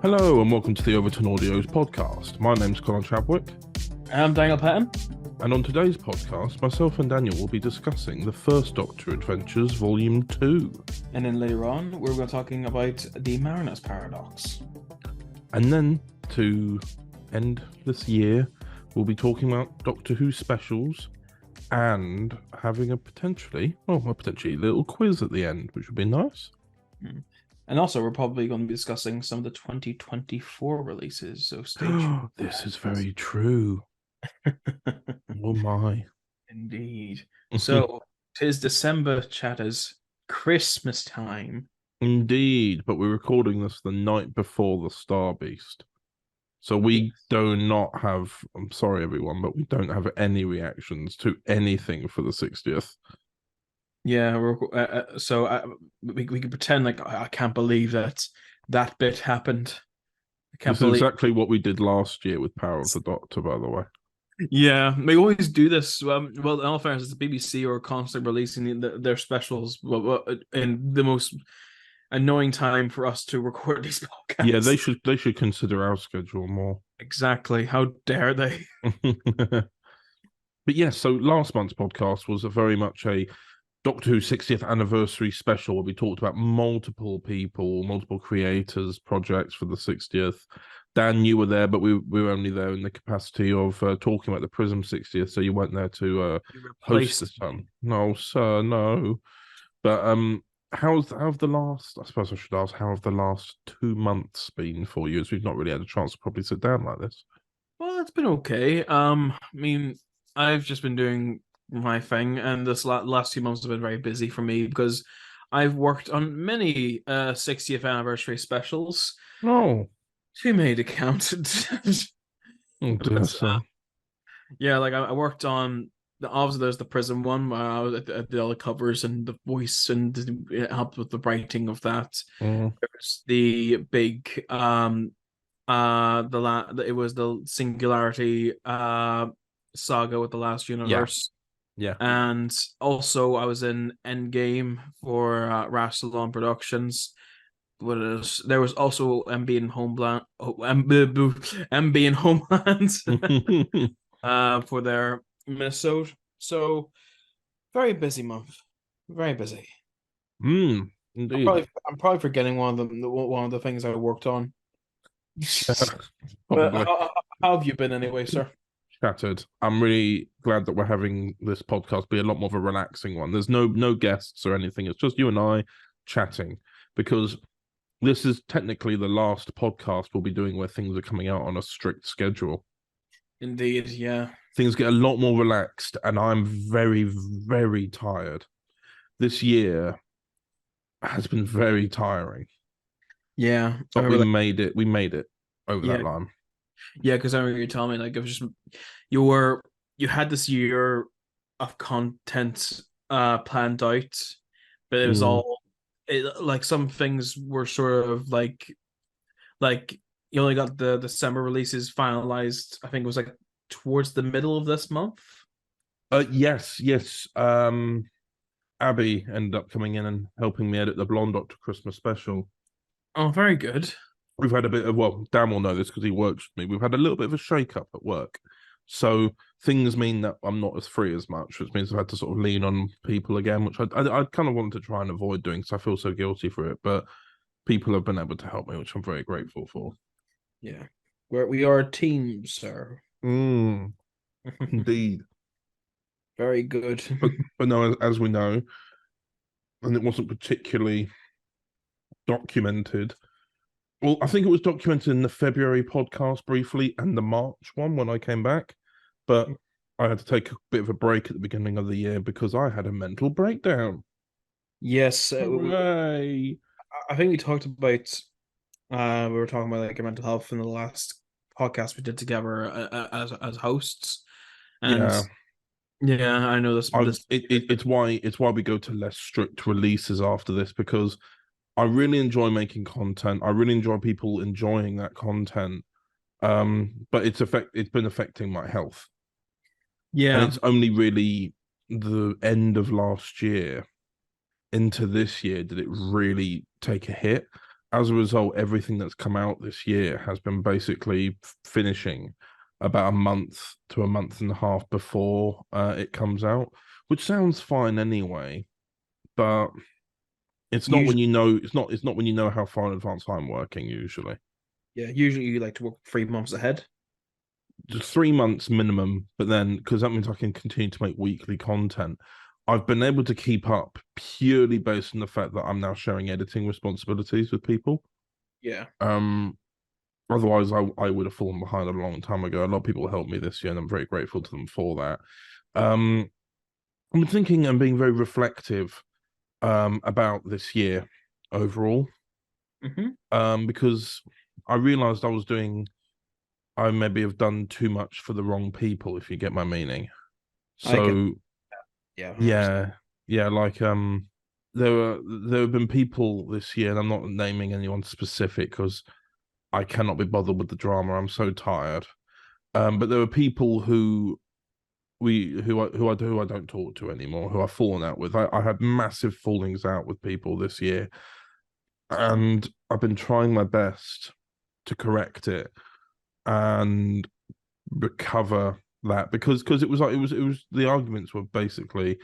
Hello and welcome to the Overton Audios podcast. My name's Colin Chadwick. I'm Daniel Patton. And on today's podcast, myself and Daniel will be discussing the First Doctor Adventures Volume 2. And then later on, we're going to be talking about the Marinus Paradox. And then, to end this year, we'll be talking about Doctor Who specials and having a potentially little quiz at the end, which would be nice. And also, we're probably going to be discussing some of the 2024 releases, so stay tuned. This is very true. Oh my. Indeed. So, 'tis December, chatters, Christmas time. Indeed, but we're recording this the night before the Star Beast. So we do not have, I'm sorry everyone, but we don't have any reactions to anything for the 60th. Yeah, we can pretend like I can't believe that bit happened. This is exactly what we did last year with Power of the Doctor, by the way. Yeah, they always do this. Well, in all fairness, the BBC are constantly releasing their specials in the most annoying time for us to record these podcasts. Yeah, they should consider our schedule more. Exactly. How dare they? But yeah, so last month's podcast was very much a Doctor Who 60th anniversary special where we talked about multiple people, multiple creators, projects for the 60th. Dan, you were there, but we were only there in the capacity of talking about the Prism 60th, so you weren't there to host this one. No, sir, no. But how have the last 2 months been for you, as we've not really had a chance to probably sit down like this? Well, it's been okay. I mean, I've just been doing my thing, and this last 2 months have been very busy for me because I've worked on many 60th anniversary specials. Oh. Too many to count. Oh, dear, sir. Yeah, like I worked on obviously there's the Prism one. I did all the covers and the voice and it helped with the writing of that. There's the big it was the Singularity saga with the Last Universe. Yeah. And also I was in Endgame for Rassilon Productions. There was also MB in Homeland, MB in Homeland for their Minnesota. So very busy month, very busy. Indeed. I'm probably forgetting one of the things I worked on. But how have you been anyway, sir? Shattered. I'm really glad that we're having this podcast be a lot more of a relaxing one. There's no guests or anything. It's just you and I chatting, because this is technically the last podcast we'll be doing where things are coming out on a strict schedule. Indeed, yeah. Things get a lot more relaxed, and I'm very, very tired. This year has been very tiring. Yeah. But we made it over that line. Yeah, because I remember you telling me, like, it was just you had this year of content planned out, but it was all like some things were sort of like you only got the December releases finalized. I think it was like towards the middle of this month. Yes. Abby ended up coming in and helping me edit the Blonde Doctor Christmas special. Oh, very good. We've had a bit of, well, Dan will know this because he works with me. We've had a little bit of a shake-up at work. So things mean that I'm not as free as much, which means I've had to sort of lean on people again, which I kind of wanted to try and avoid doing because I feel so guilty for it. But people have been able to help me, which I'm very grateful for. Yeah. We are a team, sir. Indeed. Very good. But no, as we know, and it wasn't particularly documented. Well, I think it was documented in the February podcast briefly and the March one when I came back. But I had to take a bit of a break at the beginning of the year because I had a mental breakdown. Yes. Hooray. I think we talked about, we were talking about like mental health in the last podcast we did together as hosts. And yeah, I know this. It's why we go to less strict releases after this, because I really enjoy making content. I really enjoy people enjoying that content. But it's been affecting my health. Yeah. And it's only really the end of last year into this year did it really take a hit. as a result, everything that's come out this year has been basically finishing about a month to a month and a half before it comes out, which sounds fine anyway, but it's not when Usually, you know it's not when you know how far in advance I'm working usually. yeah, usually you like to work 3 months ahead. Just 3 months minimum, but then because that means I can continue to make weekly content. I've been able to keep up purely based on the fact that I'm now sharing editing responsibilities with people. Yeah. Um, Otherwise, I would have fallen behind a long time ago. A lot of people helped me this year, and I'm very grateful to them for that. Um, I'm thinking and being very reflective about this year overall, Hmm. because I realized I maybe have done too much for the wrong people, if you get my meaning. I get, So yeah, 100%. yeah, yeah, like there have been people this year, and I'm not naming anyone specific because I cannot be bothered with the drama. I'm so tired. But there were people who I don't talk to anymore, who I've fallen out with. I had massive fallings out with people this year, and I've been trying my best to correct it and recover that because it was the arguments were basically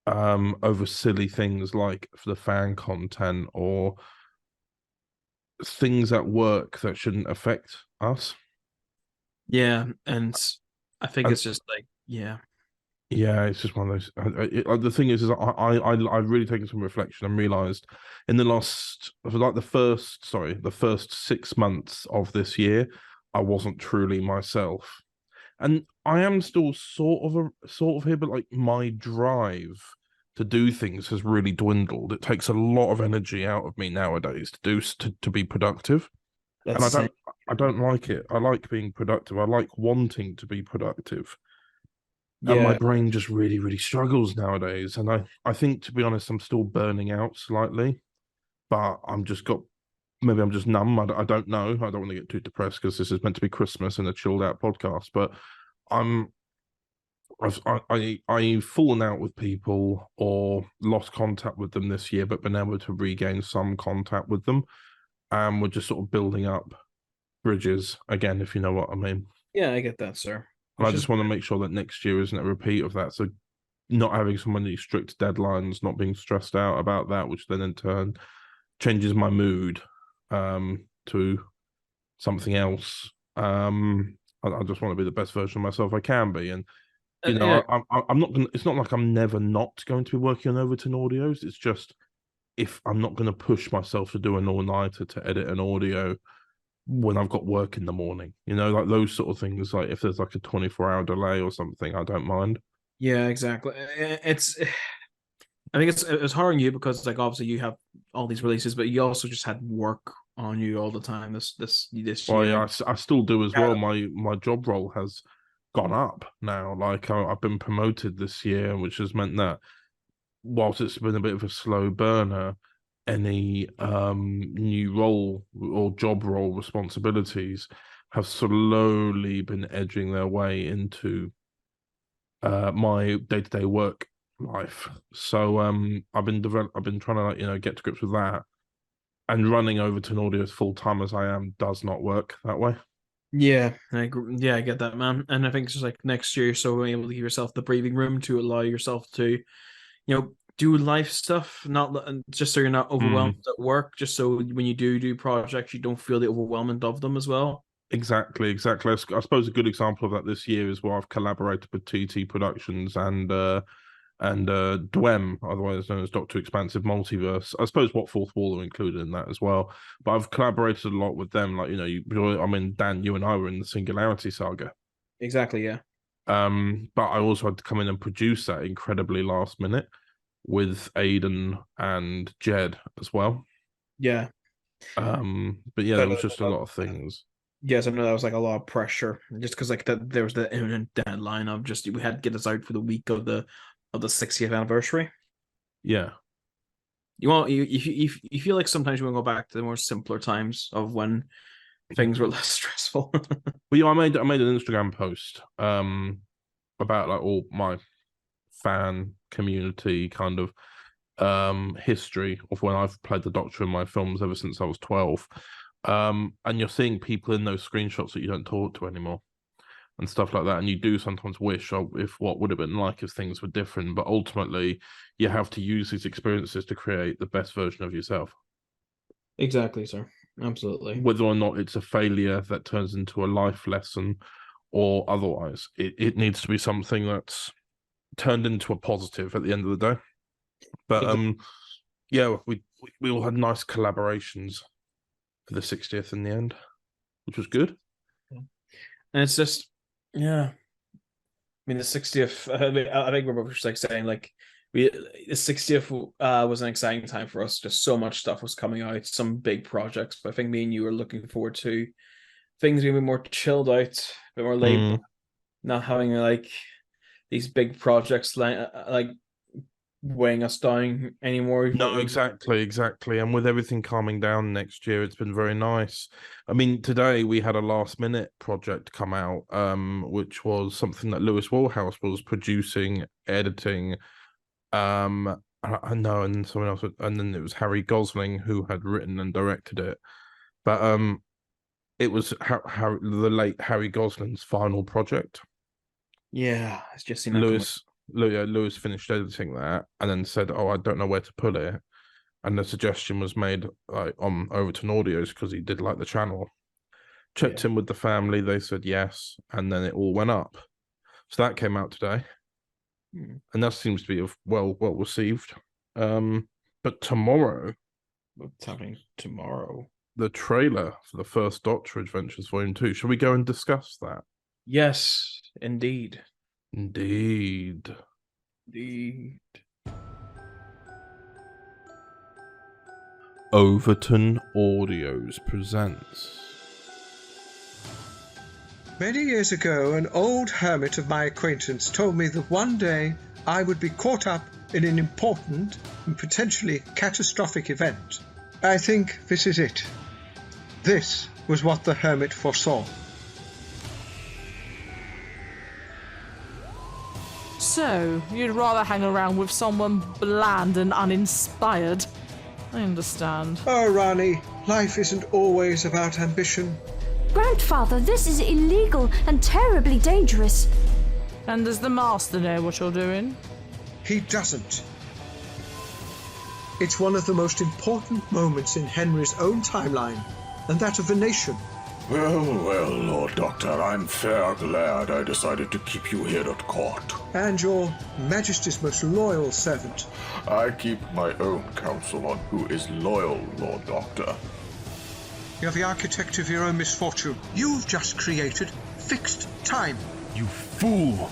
over silly things like for the fan content or things at work that shouldn't affect us. Yeah, and I think And it's just like, yeah, yeah, it's just one of those. The thing is I've really taken some reflection and realized in the last, for like the first 6 months of this year, I wasn't truly myself, and I am still sort of here, but like my drive to do things has really dwindled. It takes a lot of energy out of me nowadays to be productive, and that's the same. I don't like it. I like being productive. I like wanting to be productive, and my Yeah, brain just really really struggles nowadays. And I think, to be honest, I'm still burning out slightly, but maybe I'm just numb. I don't know. I don't want to get too depressed because this is meant to be Christmas and a chilled out podcast, but I'm I've fallen out with people or lost contact with them this year, but been able to regain some contact with them, and we're just sort of building up bridges again, if you know what I mean. yeah, I get that, sir. And I Which is just want to make sure that next year isn't a repeat of that. So not having so many strict deadlines, not being stressed out about that, which then in turn changes my mood to something else. I just want to be the best version of myself I can be, and yeah, I'm not gonna. It's not like I'm never not going to be working on Overton audios. It's just if I'm not going to push myself to do an all nighter to edit an audio when I've got work in the morning. Like those sort of things. Like if there's like a 24-hour delay or something, I don't mind. yeah, exactly. It's I think it's hard on you because like obviously you have all these releases, but you also just had work on you all the time this Well, year, yeah, and I still do as yeah, well. My job role has gone up now. Like I've been promoted this year, which has meant that whilst it's been a bit of a slow burner, any new role or job role responsibilities have slowly been edging their way into my day-to-day work life. So I've been trying to get to grips with that, and running over to an audio as full time as I am does not work that way. I get that, man. And I think it's just like next year, so being able to give yourself the breathing room to allow yourself to, do life stuff, not just so you're not overwhelmed Mm, at work, just so when you do projects, you don't feel the overwhelmment of them as well. exactly. I suppose a good example of that this year is where I've collaborated with TT Productions and Dwem, otherwise known as Doctor Expansive Multiverse. I suppose What Fourth Wall are included in that as well. But I've collaborated a lot with them. Like, I mean, Dan, you and I were in the Singularity Saga. Exactly, yeah. But I also had to come in and produce that incredibly last minute with Aiden and Jed as well. Yeah. But yeah, So I there know was just a lot of things. yes, I know that was like a lot of pressure just because like that there was the imminent deadline of just we had to get this out for the week of the 60th anniversary. Yeah. You feel like sometimes you want to go back to the more simpler times of when things were less stressful. Well, yeah, I made an Instagram post about like all my fan community kind of history of when I've played the Doctor in my films ever since I was 12. And you're seeing people in those screenshots that you don't talk to anymore and stuff like that. And you do sometimes wish, oh, if what would have been like if things were different. But ultimately, you have to use these experiences to create the best version of yourself. Exactly, sir. Absolutely. Whether or not it's a failure that turns into a life lesson or otherwise, it needs to be something that's turned into a positive at the end of the day. But yeah, we all had nice collaborations for the 60th in the end, which was good. And it's just, yeah. I mean, the 60th. I think we're both just like saying like the 60th was an exciting time for us. Just so much stuff was coming out, some big projects. But I think me and you were looking forward to things being more chilled out, a bit more laid, not having like these big projects like weighing us down anymore. No, exactly. And with everything calming down next year, it's been very nice. I mean, today we had a last minute project come out, which was something that Lewis Woolhouse was producing, editing. I know, and someone else, and then it was Harry Gosling who had written and directed it. But it was the late Harry Gosling's final project. Yeah, it's just seen Lewis finished editing that and then said, "Oh, I don't know where to put it," and the suggestion was made on Overton Audios because he did like the channel. Checked in with the family, they said yes, and then it all went up. So that came out today, and that seems to be well received. But tomorrow, what's happening tomorrow? The trailer for the first Doctor Adventures Volume 2. Shall we go and discuss that? Yes, indeed. Overton Audios presents. Many years ago, an old hermit of my acquaintance told me that one day I would be caught up in an important and potentially catastrophic event. I think this is it. This was what the hermit foresaw. So, you'd rather hang around with someone bland and uninspired? I understand. Oh, Rani, life isn't always about ambition. Grandfather, this is illegal and terribly dangerous. And does the Master know what you're doing? He doesn't. It's one of the most important moments in Henry's own timeline, and that of the nation. Well, Lord Doctor, I'm fair glad I decided to keep you here at court. And your Majesty's most loyal servant. I keep my own counsel on who is loyal, Lord Doctor. You're the architect of your own misfortune. You've just created fixed time. You fool!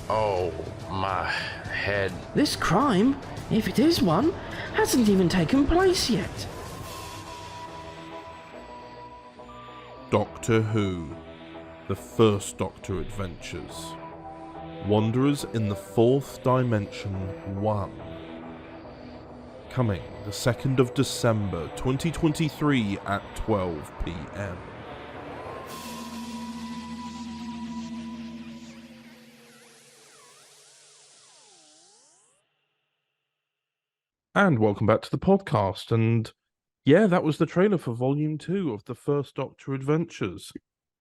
Oh, my head. This crime, if it is one, hasn't even taken place yet. Doctor Who, the first Doctor Adventures. Wanderers in the Fourth Dimension 1. Coming the 2nd of December 2023 at 12 p.m. And welcome back to the podcast. And yeah, that was the trailer for Volume 2 of the first Doctor Adventures.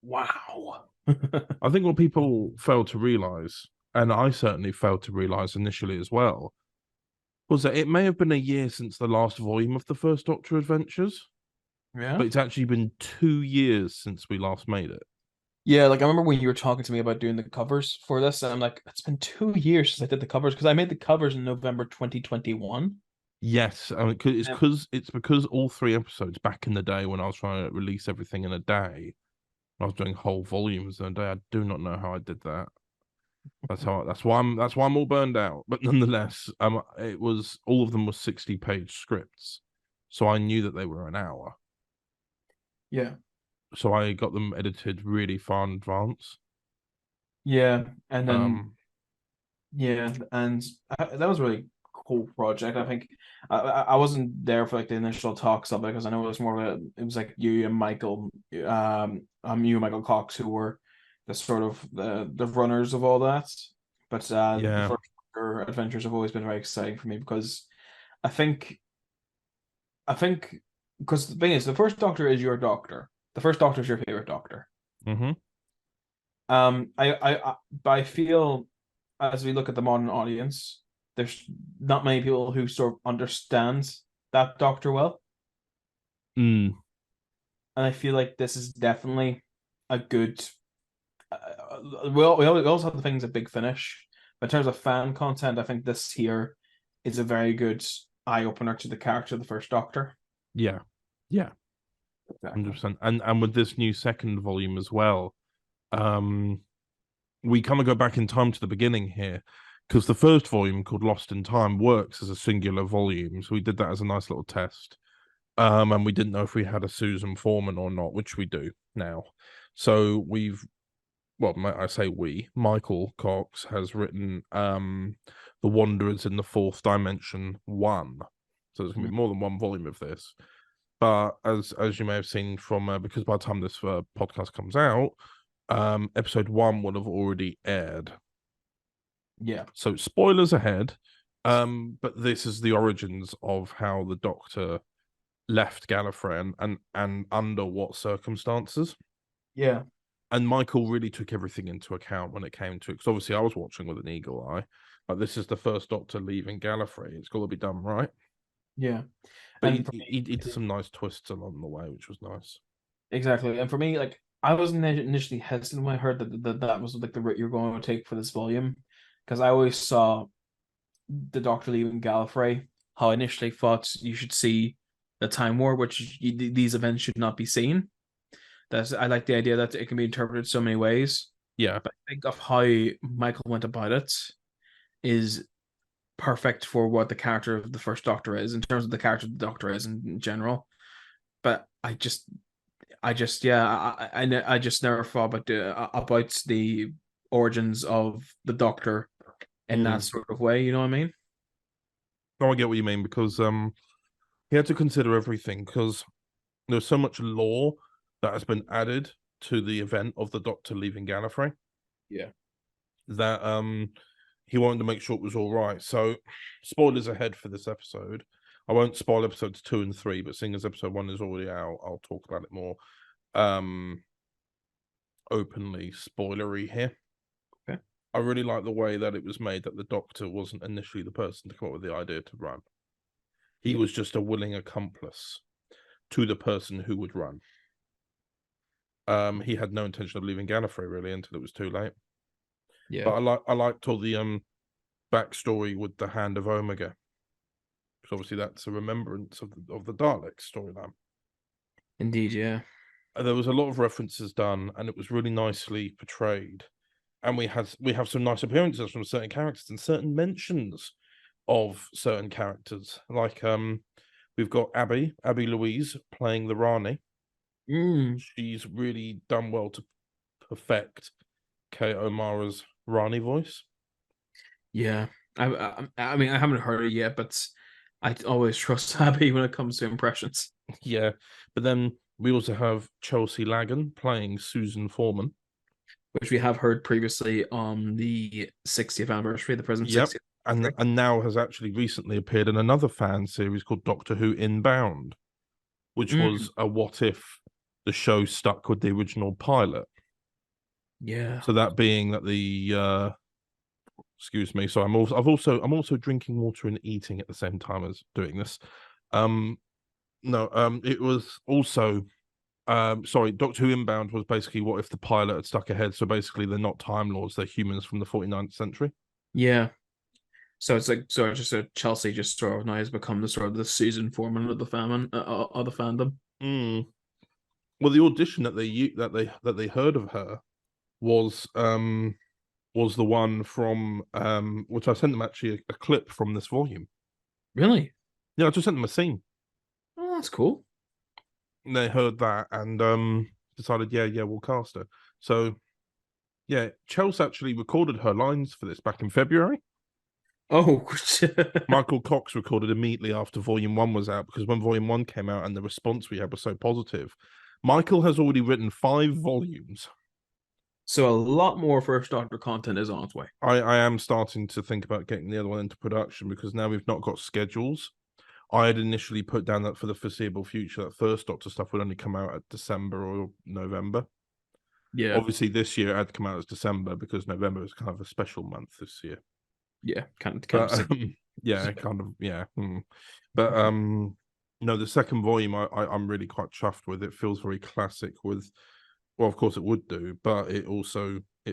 Wow. I think what people fail to realise, and I certainly failed to realise initially as well, was that it may have been a year since the last volume of the first Doctor Adventures. Yeah. But it's actually been 2 years since we last made it. Yeah, like I remember when you were talking to me about doing the covers for this, and I'm like, it's been 2 years since I did the covers, because I made the covers in November 2021. Yes, I mean, it's because all 3 episodes back in the day when I was trying to release everything in a day, I was doing whole volumes in a day. I do not know how I did that. That's why I'm all burned out. But nonetheless, it was all of them were 60-page scripts, so I knew that they were an hour. Yeah. So I got them edited really far in advance. Yeah, and then that was really cool project. I think I wasn't there for like the initial talks of it, because I know it was more of it was like you and Michael Cox, who were the sort of the runners of all that. But the first adventures have always been very exciting for me, because I think because the thing is, the first Doctor is your Doctor. The first Doctor is your favorite Doctor. Mm-hmm. But I feel as we look at the modern audience, there's not many people who sort of understand that Doctor well. Mm. And I feel like this is definitely a good. We also have the things at Big Finish, but in terms of fan content, I think this here is a very good eye opener to the character of the first Doctor. Yeah. 100%. And with this new second volume as well, we kind of go back in time to the beginning here, because the first volume, called Lost in Time, works as a singular volume. So we did that as a nice little test. And we didn't know if we had a Susan Foreman or not, which we do now. So Michael Cox has written The Wanderers in the Fourth Dimension 1. So there's going to be more than one volume of this. But as you may have seen from, because by the time this podcast comes out, episode 1 will have already aired. Yeah. So spoilers ahead. But this is the origins of how the Doctor left Gallifrey and under what circumstances. Yeah. And Michael really took everything into account when it came to it, because obviously I was watching with an eagle eye. But this is the first Doctor leaving Gallifrey. It's got to be done right. Yeah. But And he did some nice twists along the way, which was nice. Exactly. And for me, like, I was initially hesitant when I heard that was like the route you're going to take for this volume, because I always saw the Doctor leaving Gallifrey, how I initially thought you should see the Time War, which these events should not be seen. I like the idea that it can be interpreted so many ways. Yeah. But I think of how Michael went about it is perfect for what the character of the first Doctor is, in terms of the character of the Doctor is in general. But I just never thought about the origins of the Doctor in that sort of way. You know what I mean? No, I get what you mean, because he had to consider everything, because there's so much lore that has been added to the event of the Doctor leaving Gallifrey. Yeah. That he wanted to make sure it was all right. So, spoilers ahead for this episode. I won't spoil episodes 2 and 3, but seeing as episode 1 is already out, I'll talk about it more openly spoilery here. Okay. I really like the way that it was made, that the Doctor wasn't initially the person to come up with the idea to run. He was just a willing accomplice to the person who would run. He had no intention of leaving Gallifrey really until it was too late. Yeah. But I liked all the backstory with the Hand of Omega, because obviously that's a remembrance of the Dalek storyline. Indeed, yeah. There was a lot of references done, and it was really nicely portrayed. And we have some nice appearances from certain characters and certain mentions of certain characters. Like we've got Abby Louise playing the Rani. She's really done well to perfect Kate O'Mara's Rani voice. Yeah. I mean, I haven't heard it yet, but I always trust Abby when it comes to impressions. Yeah, but then we also have Chelsea Lagan playing Susan Foreman, which we have heard previously on the 60th anniversary of the present. Yep. 60th and now has actually recently appeared in another fan series called Doctor Who Inbound, which was a what if the show stuck with the original pilot. Yeah. So that being that the excuse me, so I'm also drinking water and eating at the same time as doing this. It was also Doctor Who Inbound was basically what if the pilot had stuck ahead. So basically they're not Time Lords, they're humans from the 49th century. Yeah. So it's like Chelsea just sort of now has become the sort of the Susan Foreman of the fandom. Well, the audition that they heard of her was the one from which I sent them actually a clip from this volume. Really? Yeah, I just sent them a scene. Oh, that's cool. And they heard that and decided, yeah, we'll cast her. So yeah, Chelsea actually recorded her lines for this back in February. Oh, Michael Cox recorded immediately after Volume 1 was out, because when Volume 1 came out and the response we had was so positive, Michael has already written 5 volumes. So a lot more First Doctor content is on its way. I am starting to think about getting the other one into production, because now we've not got schedules. I had initially put down that for the foreseeable future, that first Doctor stuff would only come out at December or November. Yeah. Obviously, this year it had to come out as December because November is kind of a special month this year. Yeah. Kind But, of yeah, kind of, yeah. But no, the second volume I'm really quite chuffed with. It feels very classic with, well, of course it would do, but it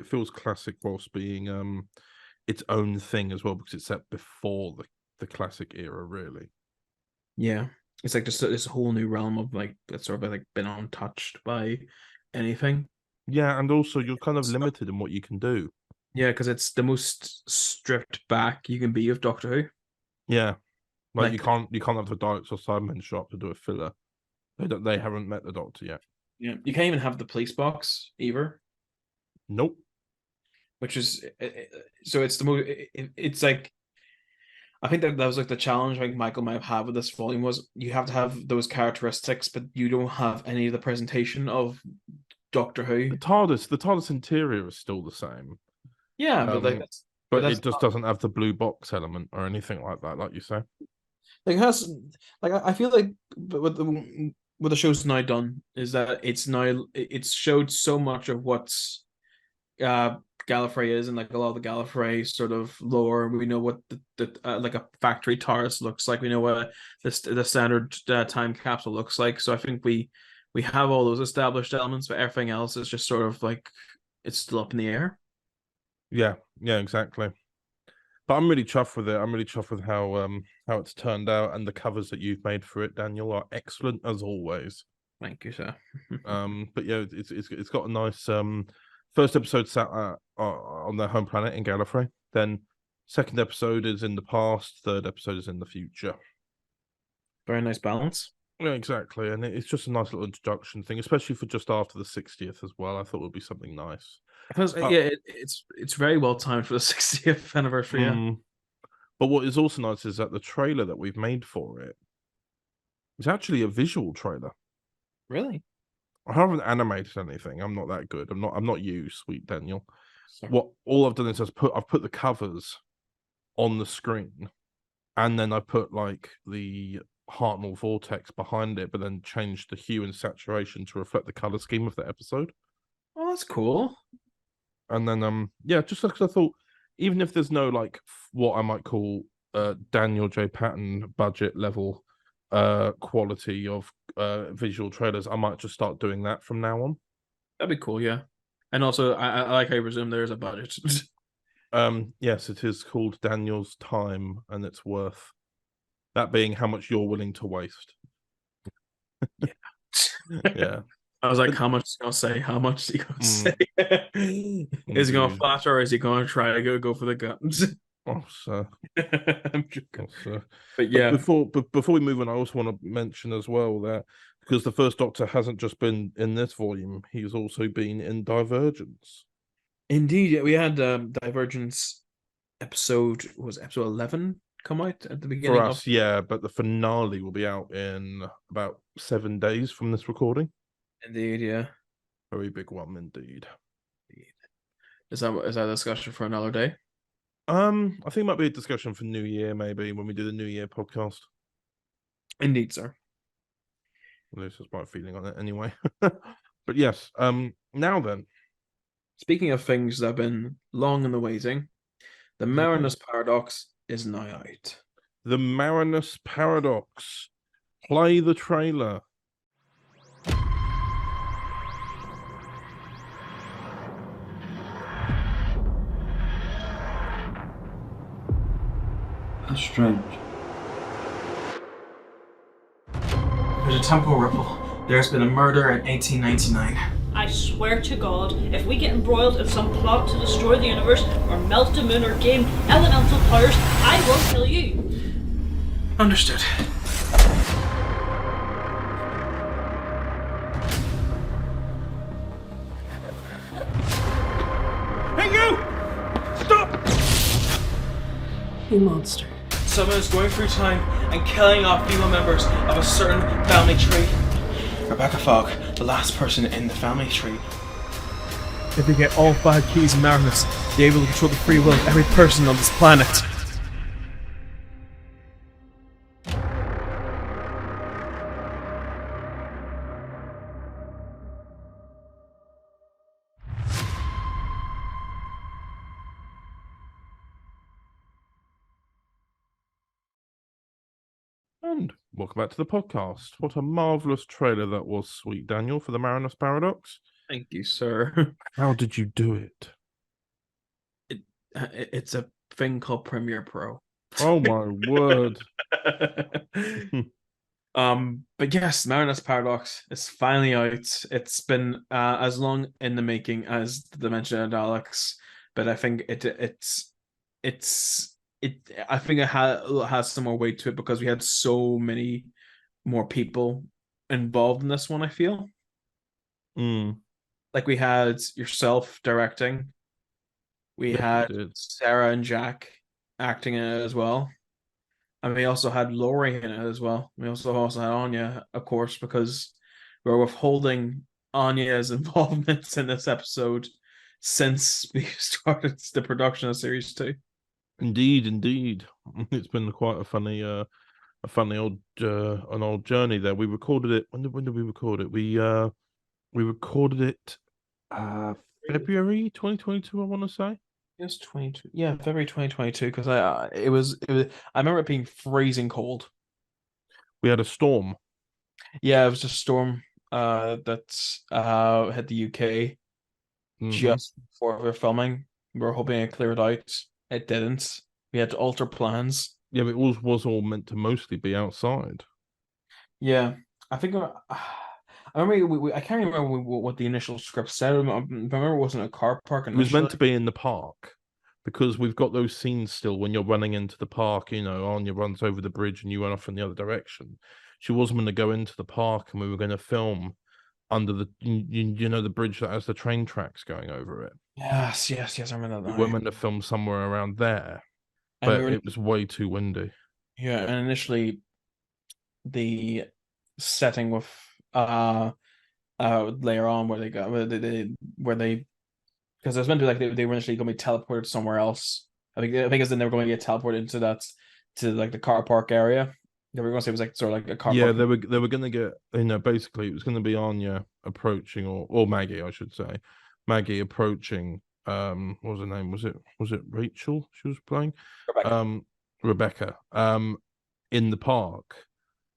feels classic whilst being its own thing as well, because it's set before the classic era, really. Yeah, it's like just this whole new realm of like that's sort of like been untouched by anything. Yeah, and also you're kind of limited in what you can do. Yeah, because it's the most stripped back you can be of Doctor Who. Yeah, like you Like- can't have the Daleks or Cybermen show up to do a filler. They haven't met the Doctor yet. Yeah, you can't even have the police box either, Nope. which is so it's the most. It's like I think that was like the challenge I think Michael might have with this volume was you have to have those characteristics, but you don't have any of the presentation of Doctor Who. The TARDIS interior is still the same. Yeah, but like that's but that's it just doesn't have the blue box element or anything like that, like you say. like it has like I feel like what the show's now done is that it's showed so much of what's Gallifrey is, and like a lot of the Gallifrey sort of lore. We know what the like a factory TARDIS looks like. We know what the standard time capsule looks like. So I think we have all those established elements, but everything else is just sort of like it's still up in the air. Yeah, exactly. But I'm really chuffed with it. I'm really chuffed with how it's turned out, and the covers that you've made for it, Daniel, are excellent as always. Thank you, sir. But yeah, it's got a nice first episode sat on their home planet in Gallifrey. Then second episode is in the past. Third episode is in the future. Very nice balance. Yeah, exactly. And it's just a nice little introduction thing, especially for just after the 60th as well. I thought it would be something nice. Because it's very well timed for the 60th anniversary. Yeah. But what is also nice is that the trailer that we've made for it is actually a visual trailer. Really? I haven't animated anything. I'm not that good. I'm not you, sweet Daniel. Sorry. All I've done is I've put the covers on the screen, and then I put like the Hartnell vortex behind it, but then changed the hue and saturation to reflect the color scheme of the episode. Oh, that's cool. And then just because I thought, even if there's no like what I might call Daniel J. Patton budget level quality of visual trailers, I might just start doing that from now on. That'd be cool, yeah. And also, I like how you presume there is a budget. Yes, it is called Daniel's Time, and it's worth that being how much you're willing to waste. Yeah. I was like, how much is he gonna say? How much is he gonna say? Is he gonna flatter, or is he gonna try to go for the guns? Oh, sir. I'm joking. Oh, sir. But yeah, Before we move on, I also want to mention as well that because the first Doctor hasn't just been in this volume, he's also been in Divergence. indeed, yeah, we had Divergence episode 11 come out at the beginning For us, yeah, but the finale will be out in about 7 days from this recording. Indeed, yeah. Very big one indeed. Is that a discussion for another day? I think it might be a discussion for New Year, maybe when we do the New Year podcast. Indeed, sir. At least that's my feeling on it anyway. But yes, now then. Speaking of things that have been long in the waiting, the Marinus Paradox is now out. The Marinus Paradox. Play the trailer. That's strange. There's a temporal ripple. There's been a murder in 1899. I swear to God, if we get embroiled in some plot to destroy the universe, or melt the moon, or gain elemental powers, I will kill you. Understood. Hey, you! Stop! You monster. Someone is going through time and killing off female members of a certain family tree. Rebecca Fogg, the last person in the family tree. If they get all 5 keys in Marinus, they're able to control the free will of every person on this planet. And welcome back to the podcast. What a marvellous trailer that was, sweet Daniel, for the Marinus Paradox. Thank you, sir. How did you do it? It's a thing called Premiere Pro. Oh my word. But yes, Marinus Paradox is finally out. It's been as long in the making as the Dimension of Daleks, but I think it I think it has some more weight to it because we had so many more people involved in this one, I feel. Like we had yourself directing. We had Sarah and Jack acting in it as well. And we also had Laurie in it as well. We also had Anya, of course, because we're withholding Anya's involvement in this episode since we started the production of Series 2. Indeed. It's been quite a funny old journey there. We recorded it. When did we record it? We recorded it February 2022, I want to say. Yes, 22. Yeah, February 2022. Because I remember it being freezing cold. We had a storm. Yeah, it was a storm that hit the UK just before we were filming. We were hoping it cleared out. It didn't. We had to alter plans. Yeah, but it was all meant to mostly be outside. Yeah, I think I remember I can't remember what the initial script said. I remember it wasn't a car park. It was meant to be in the park because we've got those scenes still when you're running into the park. You know, Anya runs over the bridge and you run off in the other direction. She wasn't going to go into the park, and we were going to film under the the bridge that has the train tracks going over it. Yes, I remember that. We were meant to film somewhere around there, but it was way too windy. Yeah, and initially the setting with later on where they because it was meant to be like they were initially going to be teleported somewhere else. I think it's then they were going to get teleported into like the car park area. They were going to say it was like sort of like a car. Yeah, park. they were going to get basically it was going to be Anya approaching or Maggie, I should say. Maggie approaching what was her name? Was it Rachel she was playing? Rebecca. In the park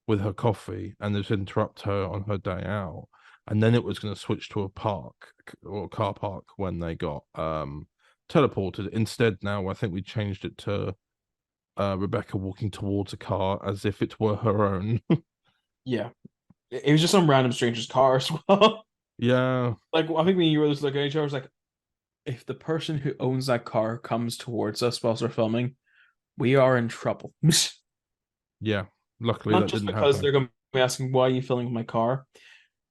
with her coffee and just interrupt her on her day out. And then it was going to switch to a park or car park when they got teleported. Instead, now I think we changed it to Rebecca walking towards a car as if it were her own. Yeah. It was just some random stranger's car as well. Yeah. Like, I think when you were just looking at each other, I was like, if the person who owns that car comes towards us whilst we're filming, we are in trouble. Yeah. Luckily, not that just didn't because happen. they're going to be asking why are you filming my car.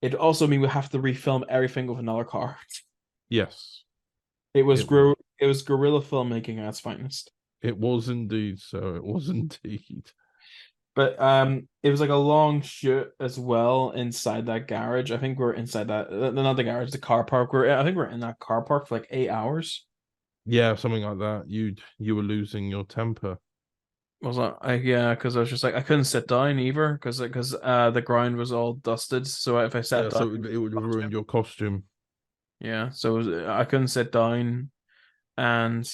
It also means we have to refilm everything with another car. Yes. It was guerrilla filmmaking at its finest. It was indeed so. It was indeed. But it was like a long shoot as well inside that garage. I think we're inside that not the garage, the car park. I think we're in that car park for like 8 hours. Yeah, something like that. You were losing your temper. Was that? Yeah, because I was just like I couldn't sit down either because the ground was all dusted. So if I sat down, so it would have ruined your costume. Yeah, so I couldn't sit down, and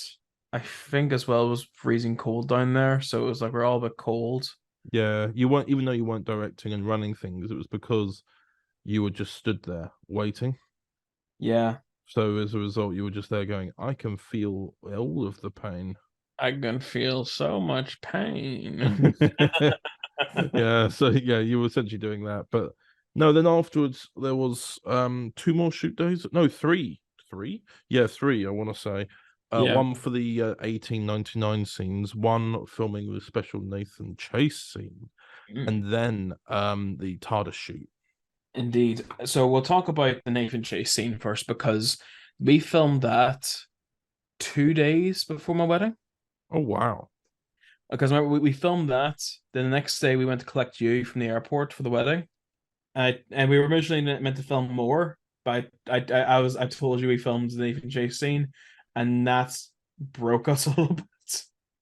I think as well it was freezing cold down there. So it was like we're all a bit cold. Yeah, you weren't, even though you weren't directing and running things, it was because you were just stood there waiting. Yeah. So as a result, you were just there going, I can feel all of the pain. I can feel so much pain. Yeah, so yeah, you were essentially doing that. But no, then afterwards there was 2 more shoot days. No, 3. 3? Yeah, 3, I want to say. One for the 1899 scenes, one filming the special Nathan Chase scene, and then the TARDIS shoot. Indeed. So we'll talk about the Nathan Chase scene first because we filmed that 2 days before my wedding. Oh, wow. Because remember, we filmed that. Then the next day we went to collect you from the airport for the wedding. And we were originally meant to film more, but I told you we filmed the Nathan Chase scene. And that's broke us a little bit.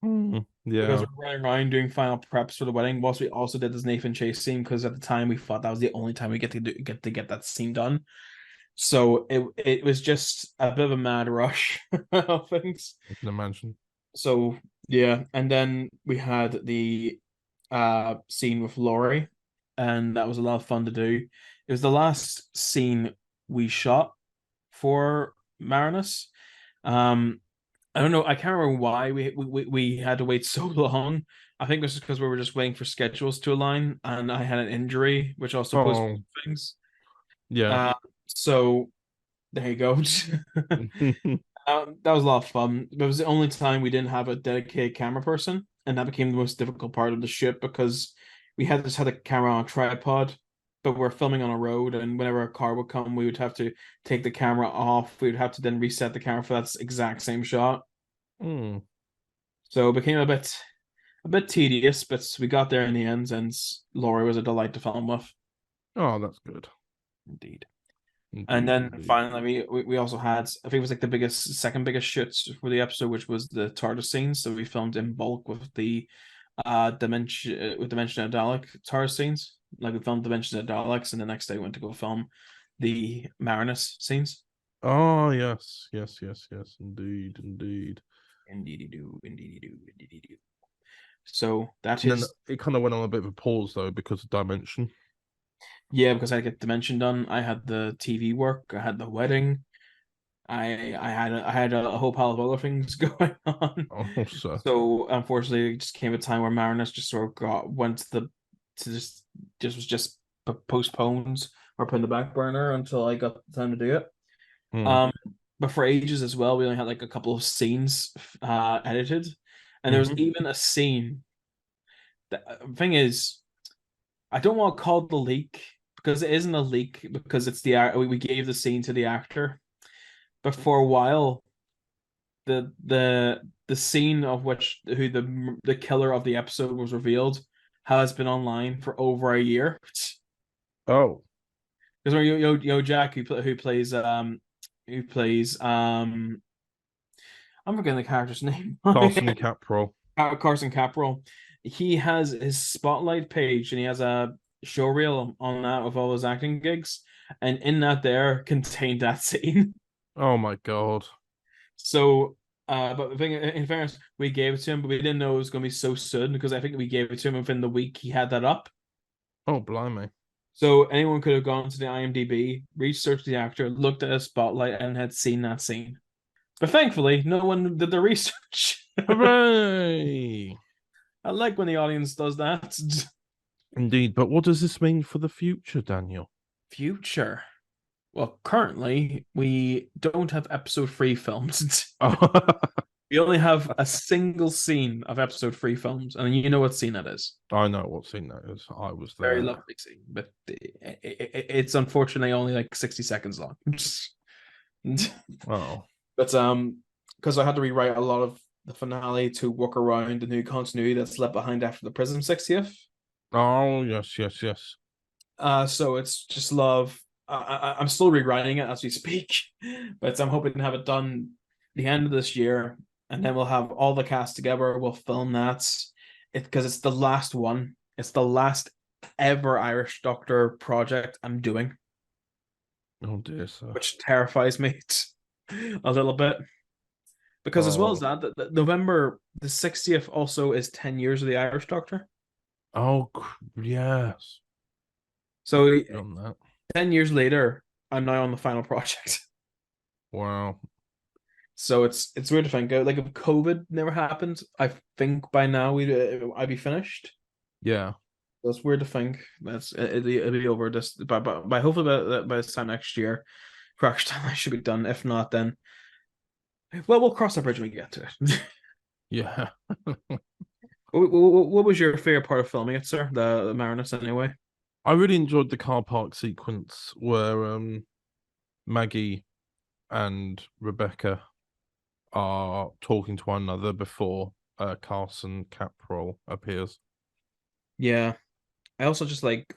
Yeah. Because we're running around doing final preps for the wedding, whilst we also did this Nathan Chase scene, because at the time we thought that was the only time we get to get that scene done. So it was just a bit of a mad rush of things. I can imagine. So yeah, and then we had the scene with Laurie, and that was a lot of fun to do. It was the last scene we shot for Marinus. I don't know. I can't remember why we had to wait so long. I think it was because we were just waiting for schedules to align, and I had an injury, which also postponed things. Yeah. So there you go. That was a lot of fun. It was the only time we didn't have a dedicated camera person, and that became the most difficult part of the shoot because we had the camera on a tripod, but we're filming on a road, and whenever a car would come, we would have to take the camera off. We would have to then reset the camera for that exact same shot. So it became a bit tedious, but we got there in the end, and Laurie was a delight to film with. Oh, that's good. Indeed. And then finally, we also had, I think it was like the second biggest shoots for the episode, which was the TARDIS scenes. So we filmed in bulk with the Dimension of Dalek TARDIS scenes. Like we filmed Dimension of Daleks, and the next day we went to go film the Marinus scenes. Oh yes, indeed. Indeed. So that and is. Then it kind of went on a bit of a pause though because of Dimension. Yeah, because I had to get Dimension done. I had the TV work. I had the wedding. I had a whole pile of other things going on. Oh, so unfortunately, it just came a time where Marinus just sort of went was just postponed or put in the back burner until I got the time to do it. But for ages as well, we only had like a couple of scenes edited, and there was even a scene. The thing is, I don't want to call it the leak because it isn't a leak because it's we gave the scene to the actor, but for a while, the scene of who the killer of the episode was revealed has been online for over a year. Oh, because Yo Jack who plays I'm forgetting the character's name. Carson Caprol. Carson Caprol. He has his Spotlight page, and he has a show reel on that with all his acting gigs, and in that there contained that scene. Oh my god! So, but the thing, in fairness, we gave it to him, but we didn't know it was going to be so soon because I think we gave it to him within the week he had that up. Oh blimey! So anyone could have gone to the IMDb, researched the actor, looked at his Spotlight, and had seen that scene. But thankfully, no one did the research. Hooray! I like when the audience does that. Indeed, but what does this mean for the future, Daniel? Future? Well, currently, we don't have episode 3 filmed. We only have a single scene of episode 3 films, and you know what scene that is. I know what scene that is. I was there. Very lovely scene, but it's unfortunately only like 60 seconds long. Oh. But because I had to rewrite a lot of the finale to work around the new continuity that's left behind after the Prism 60th. Oh, yes. So it's just love. I'm still rewriting it as we speak, but I'm hoping to have it done the end of this year, and then we'll have all the cast together. We'll film that. Because it's the last one. It's the last ever Irish Doctor project I'm doing. Oh dear, sir. Which terrifies me a little bit. Because as well as that, November the 60th also is 10 years of the Irish Doctor. Oh, yes. So 10 years later, I'm now on the final project. Wow. So it's weird to think. Like if COVID never happened, I think by now I'd be finished. Yeah. So it's weird to think. It'll be over this by hopefully by this time next year. Crash time I should be done. If not, then we'll cross that bridge when we get to it. Yeah. What was your favorite part of filming it, sir? The Marinus, anyway. I really enjoyed the car park sequence where Maggie and Rebecca are talking to one another before Carson Caprol appears. Yeah, I also just like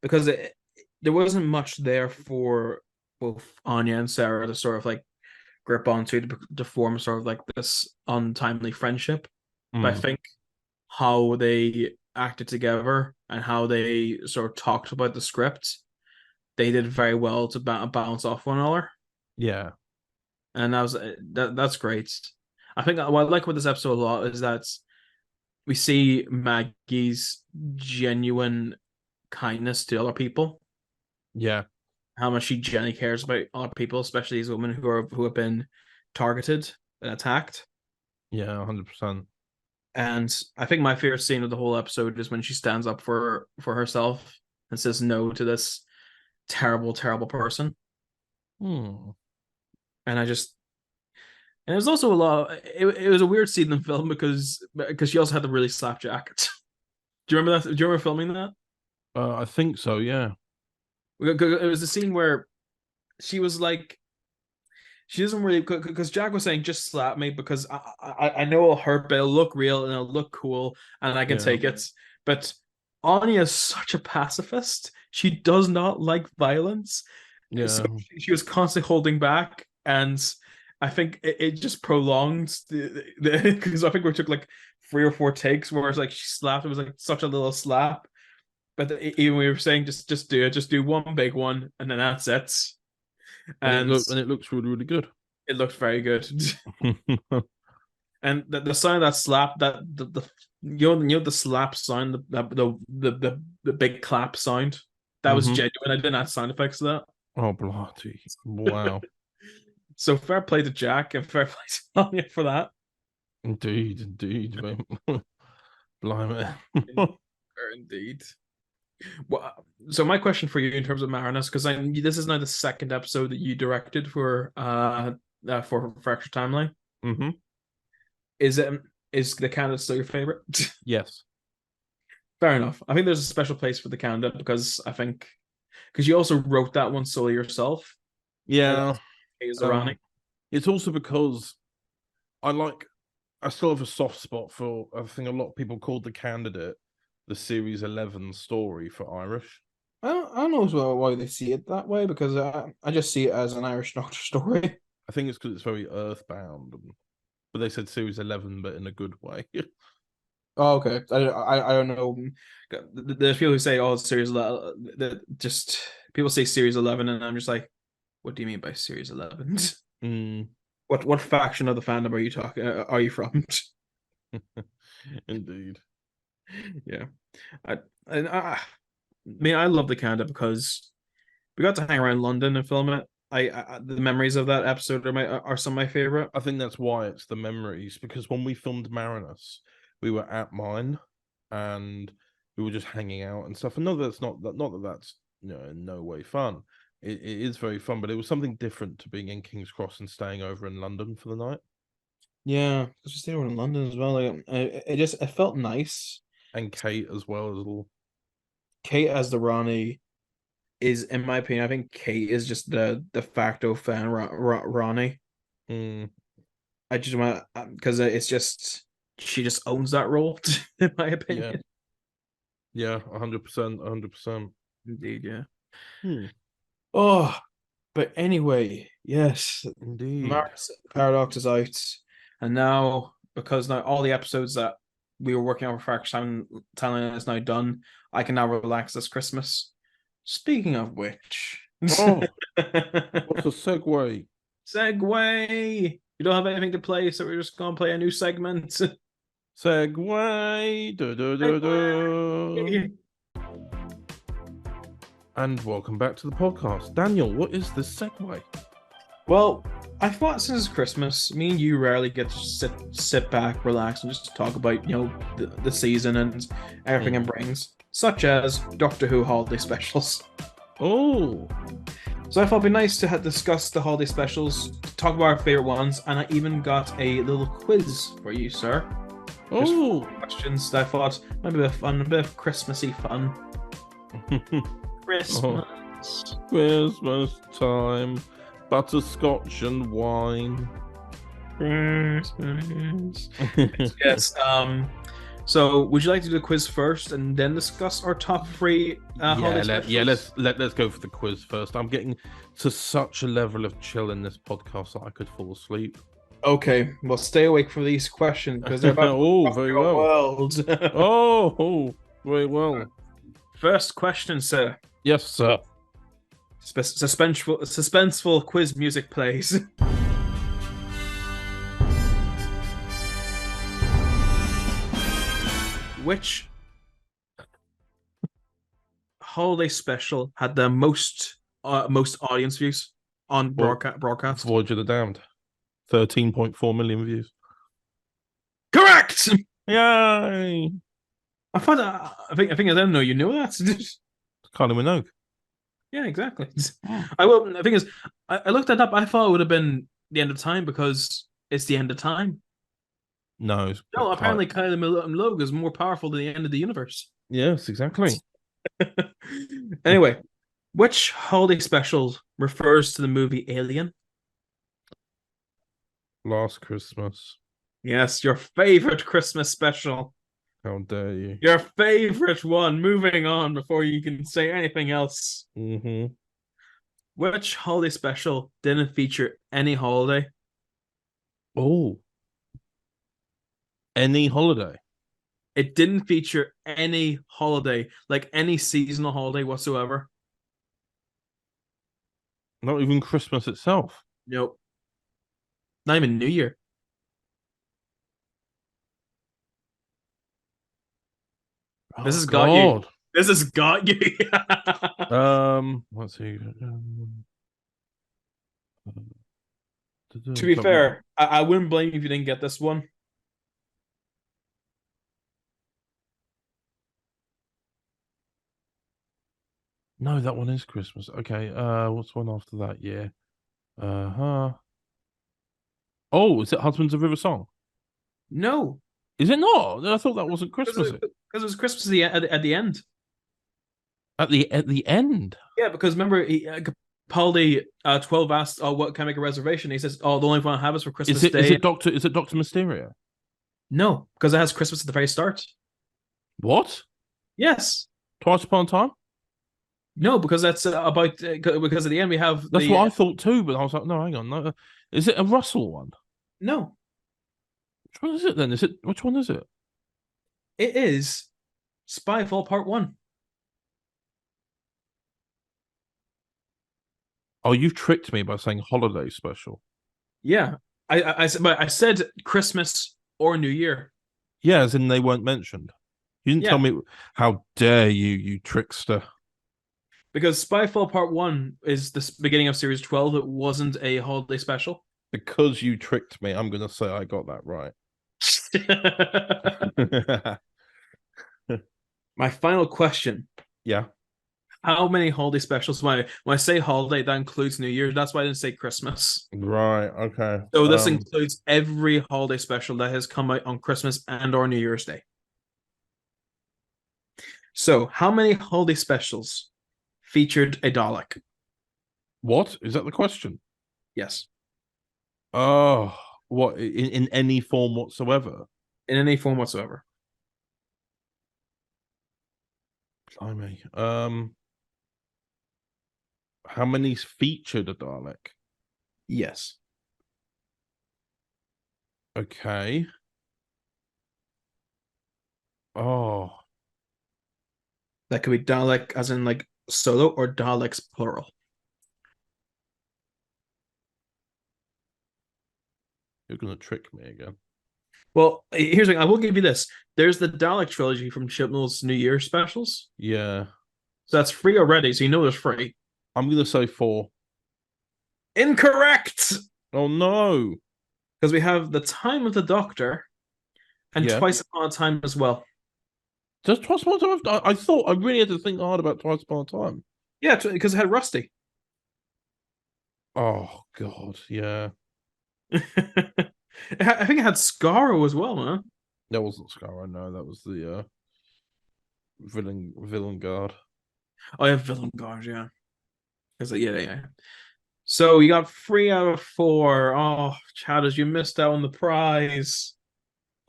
because there wasn't much there for both Anya and Sarah to sort of like grip onto to form sort of like this untimely friendship. But I think how they acted together and how they sort of talked about the script, they did very well to bounce off one another. Yeah, and that's great. I think what I like with this episode a lot is that we see Maggie's genuine kindness to other people. Yeah. How much she genuinely cares about other people, especially these women who have been targeted and attacked. Yeah, 100%. And I think my favorite scene of the whole episode is when she stands up for herself and says no to this terrible, terrible person. Hmm. And it was also a lot. It was a weird scene in the film because she also had the really slap jacket. Do you remember that? Do you remember filming that? I think so. Yeah. It was the scene where she was like, she doesn't really, because Jack was saying just slap me because I know it'll hurt, but it'll look real and it'll look cool and I can take it. But Anya is such a pacifist. She does not like violence. Yeah. So she was constantly holding back, and I think it just prolonged because I think we took like 3 or 4 takes where it's like she slapped. It was like such a little slap. But even we were saying just do it, just do one big one, and then that's it. And it looks really, really good. It looked very good. And the sound of that slap, that you know the slap sound, the big clap sound, that was genuine. I didn't add sound effects to that. Oh bloody wow! So fair play to Jack and fair play to Anya for that. Indeed, blimey. Indeed. Well, so my question for you in terms of Marinus, because this is now the second episode that you directed for Extra Timeline. Mm-hmm. Is the candidate still your favorite? Yes. Fair enough. I think there's a special place for the candidate because you also wrote that one solely yourself. Yeah. It's also because I still have a soft spot for, I think a lot of people called The Candidate the Series 11 story for Irish. I don't know as well why they see it that way, because I just see it as an Irish Doctor story. I think it's because it's very earthbound, but they said Series 11, but in a good way. Oh, okay. I don't know. There's people who say, "Oh, it's Series 11." Just people say Series 11, and I'm just like, "What do you mean by Series 11?" What faction of the fandom are you talking? Are you from? Indeed. Yeah, I mean, I love the Canada because we got to hang around London and film it. The memories of that episode are some of my favorite. I think that's why it's the memories, because when we filmed Marinus, we were at mine and we were just hanging out and stuff. And not that that's in no way fun. It is very fun, but it was something different to being in King's Cross and staying over in London for the night. Yeah, because we stayed over in London as well. Like, it felt nice. And Kate as well. Kate as the Ronnie is, in my opinion, I think Kate is just the de facto fan Ronnie. I just want, because it's just, she just owns that role, in my opinion. Yeah, 100%. Indeed, yeah. Oh, but anyway, yes, indeed. Paradox is out, and now because now all the episodes that we were working on for Extra Timeline is now done, I can now relax this Christmas. Speaking of which, what's a segue? Segue. You don't have anything to play, so we're just gonna play a new segment. Segue. And welcome back to the podcast. Daniel, what is this segue? Well, I thought since it's Christmas, me and you rarely get to sit back, relax, and just talk about, the season and everything it brings, such as Doctor Who holiday specials. Oh. So I thought it'd be nice to discuss the holiday specials, talk about our favorite ones, and I even got a little quiz for you, sir. Oh. Questions that I thought might be a bit of Christmassy fun. Christmas time, butterscotch and wine. Christmas. Yes. So, would you like to do the quiz first and then discuss our top 3 holiday let's go for the quiz first. I'm getting to such a level of chill in this podcast that I could fall asleep. Okay, well, stay awake for these questions because they're about very well. Very well. First question, sir. Yes, sir. Suspenseful quiz music plays. Which holiday special had the most audience views on broadcast? Voyage of the Damned. 13.4 million views. Correct. Yay! I think I didn't know you knew that. Kylie Minogue. Yeah, exactly. The thing is, I looked that up. I thought it would have been the end of time because it's the end of time. No. No, apparently Kylie Minogue is more powerful than the end of the universe. Yes, exactly. Anyway, which holiday special refers to the movie Alien? Last Christmas. Yes, your favorite Christmas special. How dare you? Your favorite one. Moving on before you can say anything else. Mm-hmm. Which holiday special didn't feature any holiday? Oh. Any holiday? It didn't feature any holiday, like any seasonal holiday whatsoever. Not even Christmas itself. Nope. Not even New Year. This has got you. This has got you. Let's see. To be fair, I wouldn't blame you if you didn't get this one. No, that one is Christmas. Okay, what's one after that? Yeah. Oh, is it Husbands of River Song? No. Is it not? I thought that wasn't Christmas. Because it was Christmas at the end. At the end? Yeah, because remember, Capaldi 12 asked, "Oh, what can I make a reservation?" He says, "Oh, the only one I have is for Christmas Day." Is it Doctor Mysterio? No, because it has Christmas at the very start. What? Yes. Twice Upon a Time? No, because that's about because at the end we have. That's what I thought too, but I was like, no, hang on, no. Is it a Russell one? No. Which one is it then? Which one is it? It is Spyfall Part 1. Oh, you've tricked me by saying holiday special. Yeah, I said Christmas or New Year. Yeah, as in they weren't mentioned. You didn't tell me. How dare you, you trickster! Because Spyfall Part 1 is the beginning of Series 12. It wasn't a holiday special. Because you tricked me, I'm going to say I got that right. My final question. Yeah. How many holiday specials? When I say holiday, that includes New Year. That's why I didn't say Christmas. Right, okay. So this includes every holiday special that has come out on Christmas and or New Year's Day. So how many holiday specials featured a Dalek? What? Is that the question? Yes. Oh, what? In any form whatsoever? In any form whatsoever. Blimey. How many featured a Dalek? Yes. Okay. Oh. That could be Dalek as in like solo or Daleks plural. You're going to trick me again. Well, here's the thing. I will give you this. There's the Dalek trilogy from Chibnall's New Year specials. Yeah. So that's free already, so you know there's free. I'm going to say 4. Incorrect! Oh, no. Because we have The Time of the Doctor and Twice Upon a Time as well. Does Twice Upon a Time? I thought I really had to think hard about Twice Upon a Time. Yeah, because it had Rusty. Oh, God, yeah. I think it had Scarrow as well, man. That wasn't Scarrow, no. That was the villain guard. Oh, yeah, villain guard, yeah. Yeah. So you got 3 out of 4. Oh, Chatters, you missed out on the prize.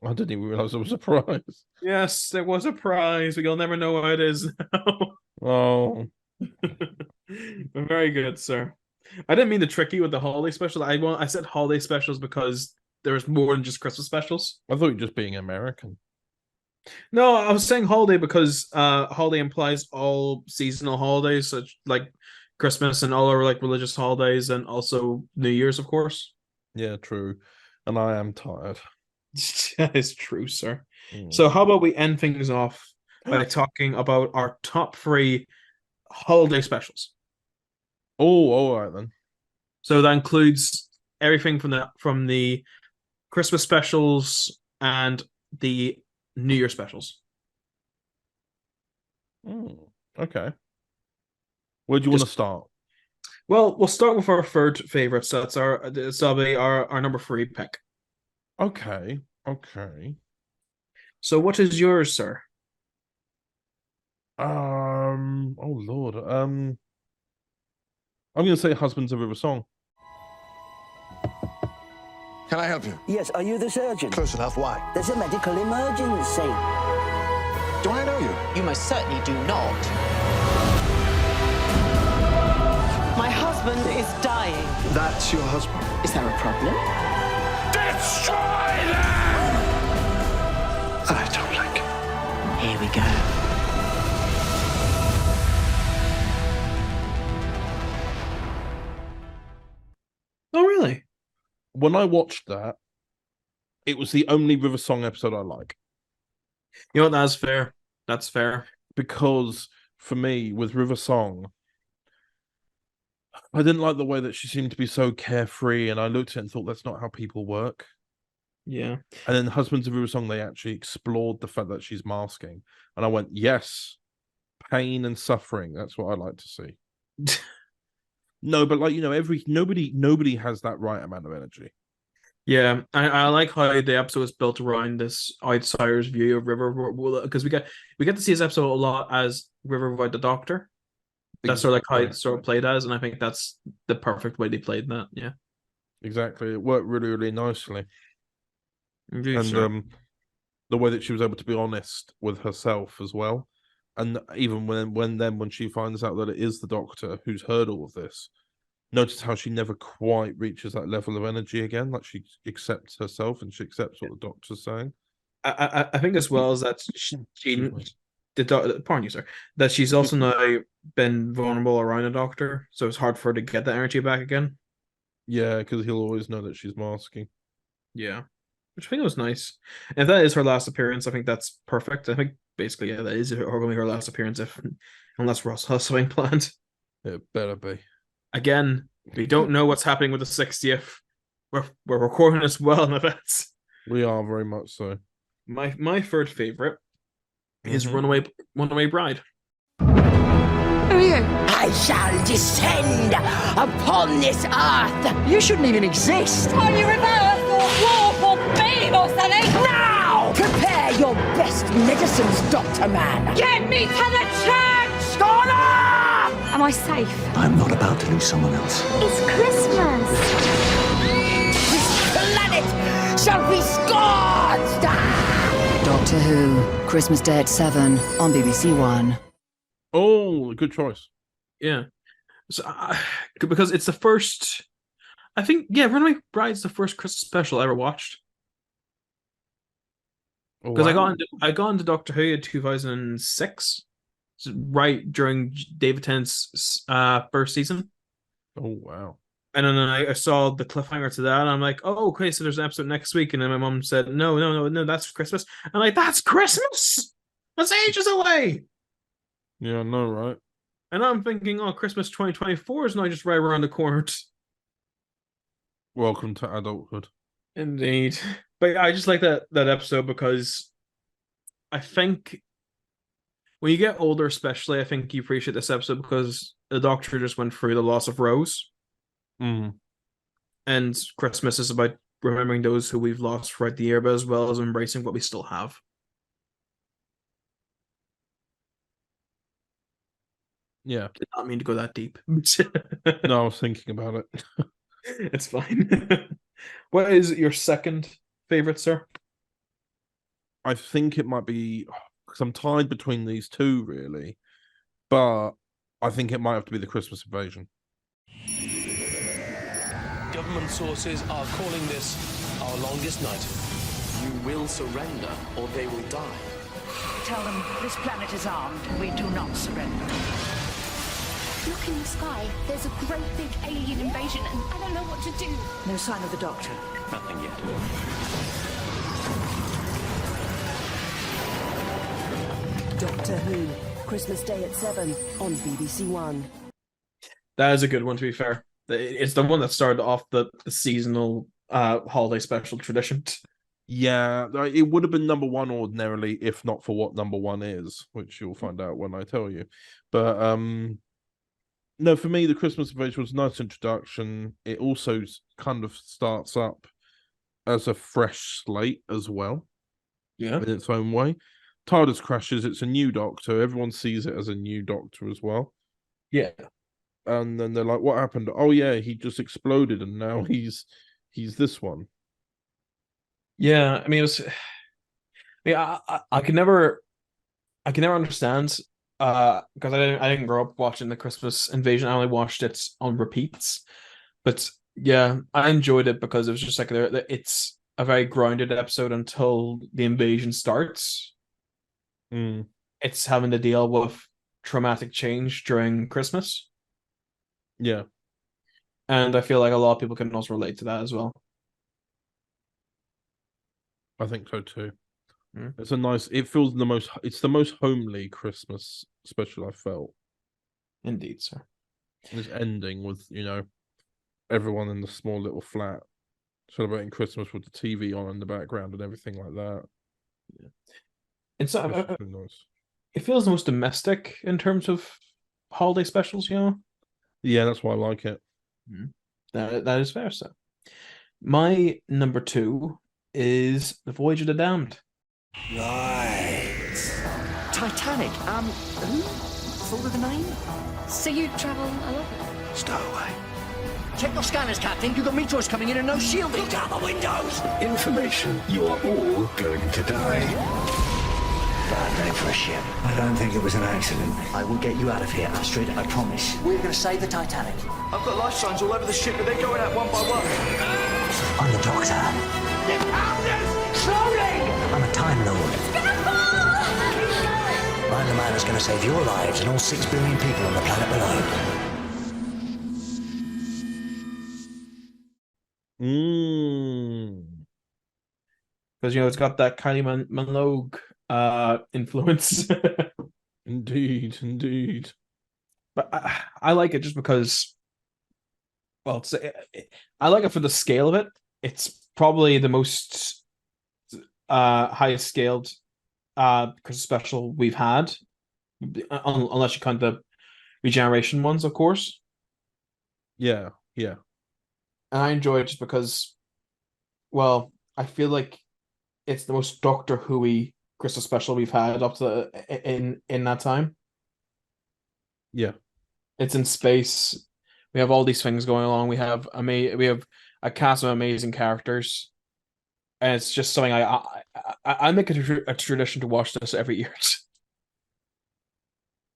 I didn't even realize there was a prize. Yes, there was a prize, but you'll never know what it is now. Oh. Very good, sir. I didn't mean to trick you with the holiday specials. I said holiday specials because there was more than just Christmas specials. I thought you were just being American. No, I was saying holiday because holiday implies all seasonal holidays, such like Christmas and all our like religious holidays, and also New Year's, of course. Yeah, true. And I am tired. That is true, sir. So how about we end things off by talking about our top 3 holiday specials? Oh, all right then. So that includes everything from the Christmas specials and the New Year specials. Okay. Where do you want to start? Well, we'll start with our third favorite. So that'll be our number 3 pick. Okay. So what is yours, sir? Oh Lord. I'm gonna say Husbands of River Song. Can I help you? Yes, are you the surgeon? Close enough. Why? There's a medical emergency. Do I know you? You most certainly do not. My husband is dying. That's your husband. Is there a problem? Destroy them! I don't like it. Here we go. Oh, really? When I watched that, it was the only River Song episode I like. You know what? That's fair. That's fair. Because for me, with River Song, I didn't like the way that she seemed to be so carefree, and I looked at it and thought that's not how people work. Yeah. And then Husbands of River Song, they actually explored the fact that she's masking. And I went, yes, pain and suffering. That's what I like to see. No, but like, nobody has that right amount of energy. Yeah, I like how the episode is built around this outsider's view of River, because we get to see this episode a lot as River without the Doctor. That's sort of like how it's sort of played as, and I think that's the perfect way they played that. Yeah, exactly. It worked really, really nicely. Indeed, and sir. The way that she was able to be honest with herself as well, and even when she finds out that it is the Doctor who's heard all of this, notice how she never quite reaches that level of energy again. Like she accepts herself and she accepts what the Doctor's saying. I think as well as that pardon you, sir, that she's also now been vulnerable around the Doctor, so it's hard for her to get that energy back again. Yeah, because he'll always know that she's masking. Yeah, which I think was nice. And if that is her last appearance, I think that's perfect. I think basically, yeah, that is going to be her last appearance, unless Ross has something planned. It better be. Again, we don't know what's happening with the 60th. We're recording this well in advance. We are very much so. My third favorite is Runaway Bride. Who are you? I shall descend upon this earth. You shouldn't even exist. Are you reverse or warp or beam or something? Now! Prepare your best medicines, Dr. Man. Get me to the church! Donna! Am I safe? I'm not about to lose someone else. It's Christmas. This planet shall be scorched! Doctor Who, Christmas Day at 7 on BBC One. Oh, good choice. Yeah. So, because it's the first, I think, yeah, Runaway Bride's the first Christmas special I ever watched. Because I got into Doctor Who in 2006, right during David Tennant's first season. Oh, wow. And then I saw the cliffhanger to that, and I'm like, oh, okay, so there's an episode next week. And then my mom said, no, that's Christmas. I'm like, that's Christmas? That's ages away. Yeah, I know, right? And I'm thinking, oh, Christmas 2024 is now just right around the corner. Welcome to adulthood. Indeed. But I just like that episode because I think when you get older, especially, I think you appreciate this episode because the Doctor just went through the loss of Rose. And Christmas is about remembering those who we've lost throughout the year, but as well as embracing what we still have. Yeah. Did not mean to go that deep. No, I was thinking about it. It's fine. What is your second favorite, sir? I think it might be, because I'm tied between these two, really. But I think it might have to be the Christmas Invasion. Government sources are calling this our longest night. You will surrender or they will die. Tell them this planet is armed. We do not surrender. Look in the sky. There's a great big alien invasion and I don't know what to do. No sign of the Doctor. Nothing yet. Doctor Who, Christmas Day at 7 on BBC One. That is a good one, to be fair. It's the one that started off the seasonal holiday special tradition. Yeah, it would have been number one ordinarily, if not for what number one is, which you'll find out when I tell you. But no, for me, the Christmas Invasion was a nice introduction. It also kind of starts up as a fresh slate as well. Yeah. In its own way. TARDIS crashes, it's a new Doctor. Everyone sees it as a new Doctor as well. Yeah. And then they're like, what happened? Oh yeah, he just exploded and now he's this one. Yeah, I mean, it was. I can never understand because I didn't grow up watching the Christmas Invasion. I only watched it on repeats, but yeah, I enjoyed it because it was just like it's a very grounded episode until the invasion starts. It's having to deal with traumatic change during Christmas. Yeah, and I feel like a lot of people can also relate to that as well. I think so too. It's a nice. It feels it's the most homely Christmas special I felt. Indeed, sir. It's ending with everyone in the small little flat celebrating Christmas with the TV on in the background and everything like that. Yeah. It's really nice. It feels the most domestic in terms of holiday specials, Yeah, that's why I like it. That is fair, sir. My number 2 is The Voyage of the Damned. Right. Titanic. Who thought of the name? So you travel a lot? Stowaway. Check your scanners, Captain. You've got meteors coming in and no shielding. Look out the windows! Information. You are all going to die. Bad name for a ship. I don't think it was an accident. I will get you out of here, Astrid, I promise. We're going to save the Titanic. I've got life signs all over the ship, but they're going out one by one. I'm the Doctor. You found us! Slowly! I'm a Time Lord. It's gonna fall! I'm the man that's going to save your lives and all 6 billion people on the planet below. Because it's got that Kylie Minogue influence. Indeed. But I like it just because, well, I like it for the scale of it. It's probably the most highest scaled Christmas special we've had, unless you count the regeneration ones, of course. Yeah. And I enjoy it just because, well, I feel like it's the most Doctor Who-y Christmas special we've had up to in that time. Yeah, it's in space. We have all these things going along. We have a cast of amazing characters, and it's just something I make it a tradition to watch this every year.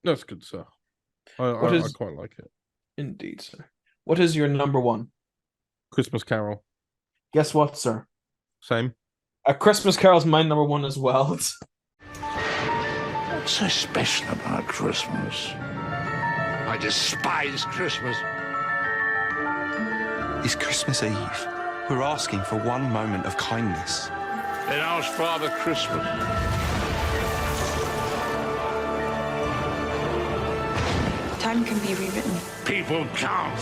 That's good, sir. I quite like it. Indeed, sir. What is your number 1? Christmas Carol. Guess what, sir? Same. A Christmas Carol is my number 1 as well. What's so special about Christmas? I despise Christmas. It's Christmas Eve. We're asking for one moment of kindness. Then ask Father Christmas. Time can be rewritten. People can't.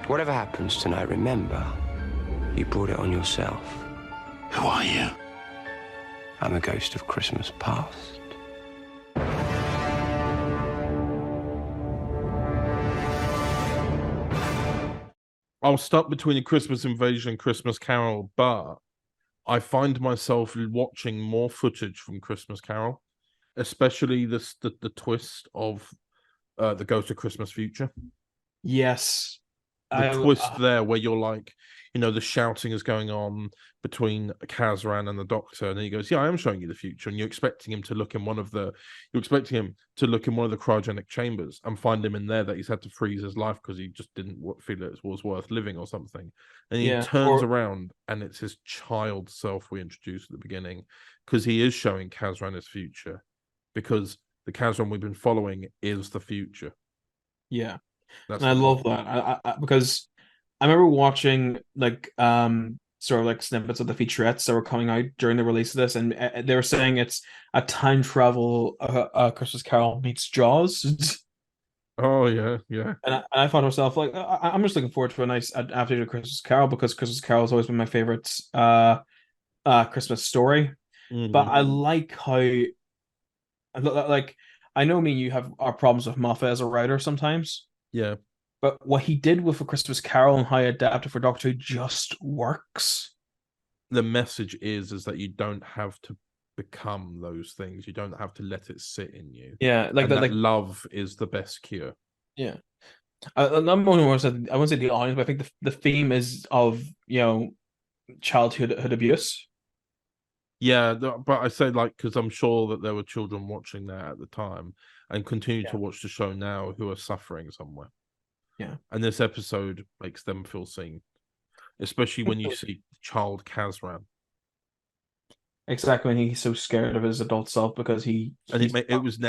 Whatever happens tonight, remember, you brought it on yourself. Who are you? I'm a ghost of Christmas past. I was stuck between a Christmas Invasion and Christmas Carol, but I find myself watching more footage from Christmas Carol, especially the twist of the Ghost of Christmas Future. Yes. twist there where you're like, the shouting is going on between Kazran and the Doctor, and then he goes, "Yeah, I am showing you the future," and you're expecting him to look in one of the cryogenic chambers and find him in there that he's had to freeze his life because he just didn't feel it was worth living or something, and he turns around and it's his child self we introduced at the beginning, because he is showing Kazran his future, because the Kazran we've been following is the future. Yeah, and I love that. I because I remember watching sort of like snippets of the featurettes that were coming out during the release of this, and they were saying it's a time travel Christmas Carol meets Jaws. Oh yeah. And I thought to myself, like, I'm just looking forward to a nice adaptation of Christmas Carol, because Christmas Carol has always been my favorite Christmas story. Mm-hmm. But I like how, like, I know me and you have our problems with Moffat as a writer sometimes. Yeah. But what he did with A Christmas Carol and how he adapted for Doctor Who just works. The message is that you don't have to become those things. You don't have to let it sit in you. Yeah, like that. Like, love is the best cure. Yeah. I won't say the audience, but I think the theme is of childhood abuse. Yeah, but I say, like, because I'm sure that there were children watching that at the time and continue to watch the show now who are suffering somewhere. Yeah. And this episode makes them feel seen, especially when you see child Kazran. Exactly, when he's so scared of his adult self because it was an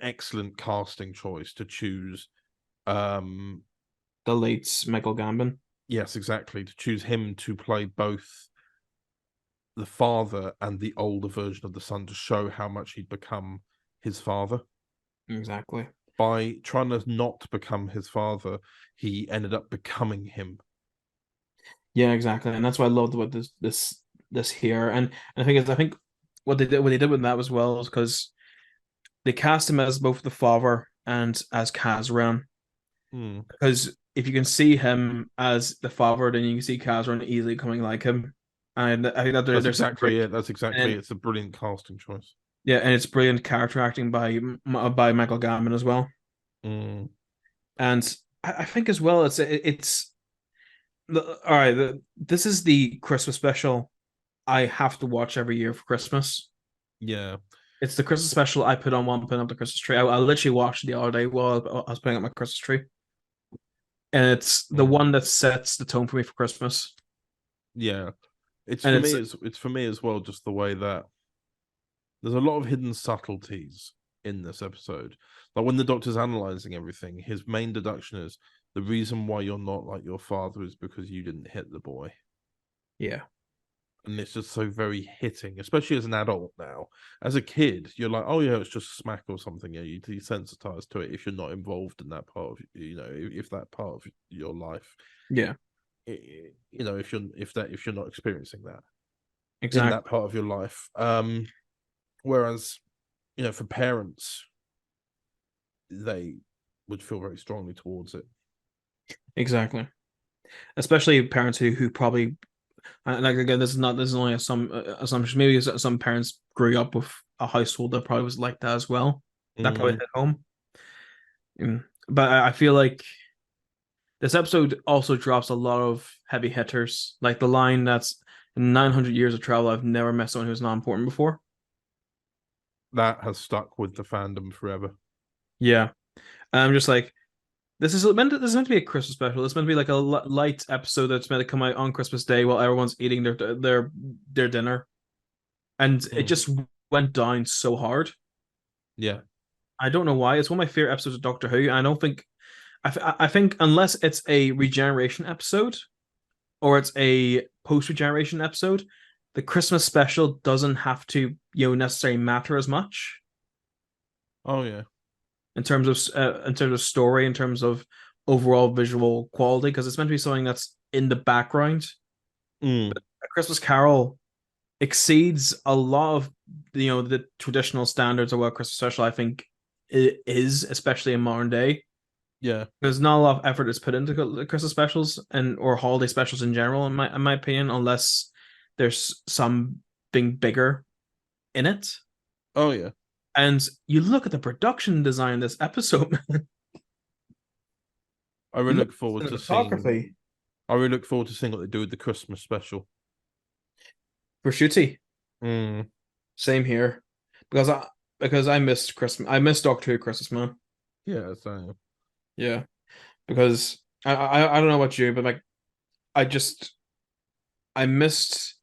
excellent casting choice to choose the late Michael Gambon. Yes, exactly, to choose him to play both the father and the older version of the son, to show how much he'd become his father. Exactly. By trying to not become his father, he ended up becoming him. Yeah, exactly, and that's why I loved about this here. And I think what they did with that as well is because they cast him as both the father and as Kazran. Because if you can see him as the father, then you can see Kazran easily coming like him. And I think that's exactly it. It's a brilliant casting choice. Yeah, and it's brilliant character acting by Michael Gambon as well. And I think as well, it's all right. This is the Christmas special I have to watch every year for Christmas. Yeah, it's the Christmas special I put on while I'm putting up the Christmas tree. I literally watched it the other day while I was putting up my Christmas tree, and it's the one that sets the tone for me for Christmas. Yeah, it's for me as well. Just the way that there's a lot of hidden subtleties in this episode. Like when the Doctor's analyzing everything, his main deduction is the reason why you're not like your father is because you didn't hit the boy. Yeah. And it's just so very hitting, especially as an adult now. As a kid, you're like, oh yeah, it's just a smack or something. Yeah, you're desensitized to it if you're not involved in that part of, if that part of your life. Yeah. If you're not experiencing that. Exactly. In that part of your life. Whereas, for parents, they would feel very strongly towards it. Exactly. Especially parents who probably, like, again, this is only some assumption. Maybe some parents grew up with a household that probably was like that as well. That probably hit home. But I feel like this episode also drops a lot of heavy hitters, like the line that's in 900 years of travel, I've never met someone who's not important before. That has stuck with the fandom forever. Yeah. I'm just like, this is meant to be a Christmas special. It's meant to be like a light episode that's meant to come out on Christmas Day while everyone's eating their dinner. And it just went down so hard. Yeah. I don't know why. It's one of my favorite episodes of Doctor Who. I don't think... I think unless it's a regeneration episode or it's a post-regeneration episode, the Christmas special doesn't have to necessarily matter as much. Oh yeah. In terms of story, in terms of overall visual quality, because it's meant to be something that's in the background. But A Christmas Carol exceeds a lot of the traditional standards of what a Christmas special I think it is, especially in modern day. Yeah, there's not a lot of effort that's put into Christmas specials or holiday specials in general, in my opinion, unless there's something bigger in it. Oh yeah. And you look at the production design of this episode, man. I really look forward to seeing. Cinematography. I really look forward to seeing what they do with the Christmas special. Prosciutto. Mm. Same here, because I missed Christmas. I missed Doctor Who Christmas, man. Yeah, same. Yeah, because I don't know about you, but like I missed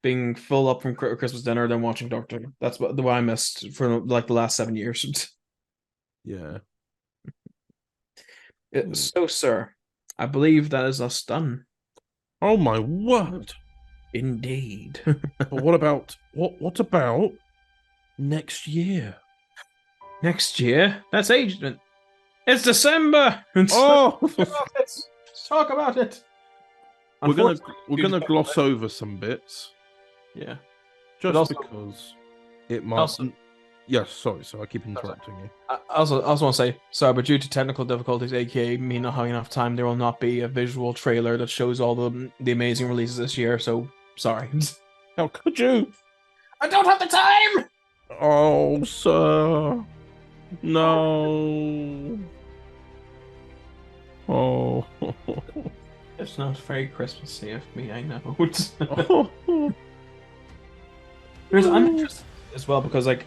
being full up from Christmas dinner than watching Doctor Who. That's what I missed for like the last 7 years. Yeah. So, sir, I believe that is us done. Oh my word! Indeed. But what about next year? Next year? That's agent. It's December. Oh, let's talk about it. We're gonna gloss over some bits. Yeah. Just also, because it might. Also, yes, sorry, I keep interrupting you. I also want to say, sorry, but due to technical difficulties, aka me not having enough time, there will not be a visual trailer that shows all the amazing releases this year. So sorry. How could you? I don't have the time. Oh, sir. No. Oh. It's not very Christmassy of me, I know. I'm interested as well because like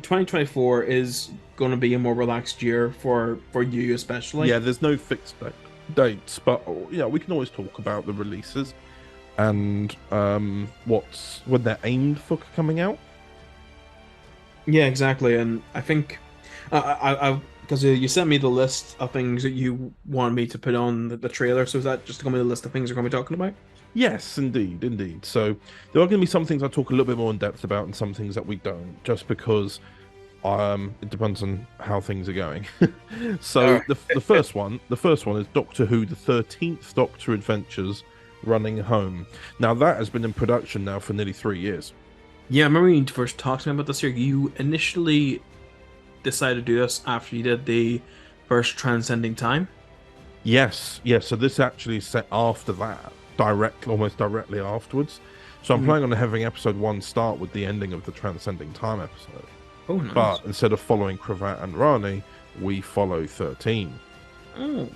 2024 is going to be a more relaxed year for you especially. Yeah, there's no fixed dates, but yeah, we can always talk about the releases and when they're aimed for coming out. Yeah, exactly, and I think I because you sent me the list of things that you want me to put on the trailer, so is that just going to be the list of things we're going to be talking about? Yes, indeed. So there are going to be some things I talk a little bit more in depth about, and some things that we don't, just because it depends on how things are going. So the first one is Doctor Who: The 13th Doctor Adventures, Running Home. Now that has been in production now for nearly 3 years. Yeah, I remember when you first talked to me about this here. You initially decided to do this after you did the first Transcending Time. Yes. So this actually is set after that, almost directly afterwards. So I'm planning on having episode 1 start with the ending of the Transcending Time episode. Oh, nice. But instead of following Cravat and Rani, we follow 13. Oh.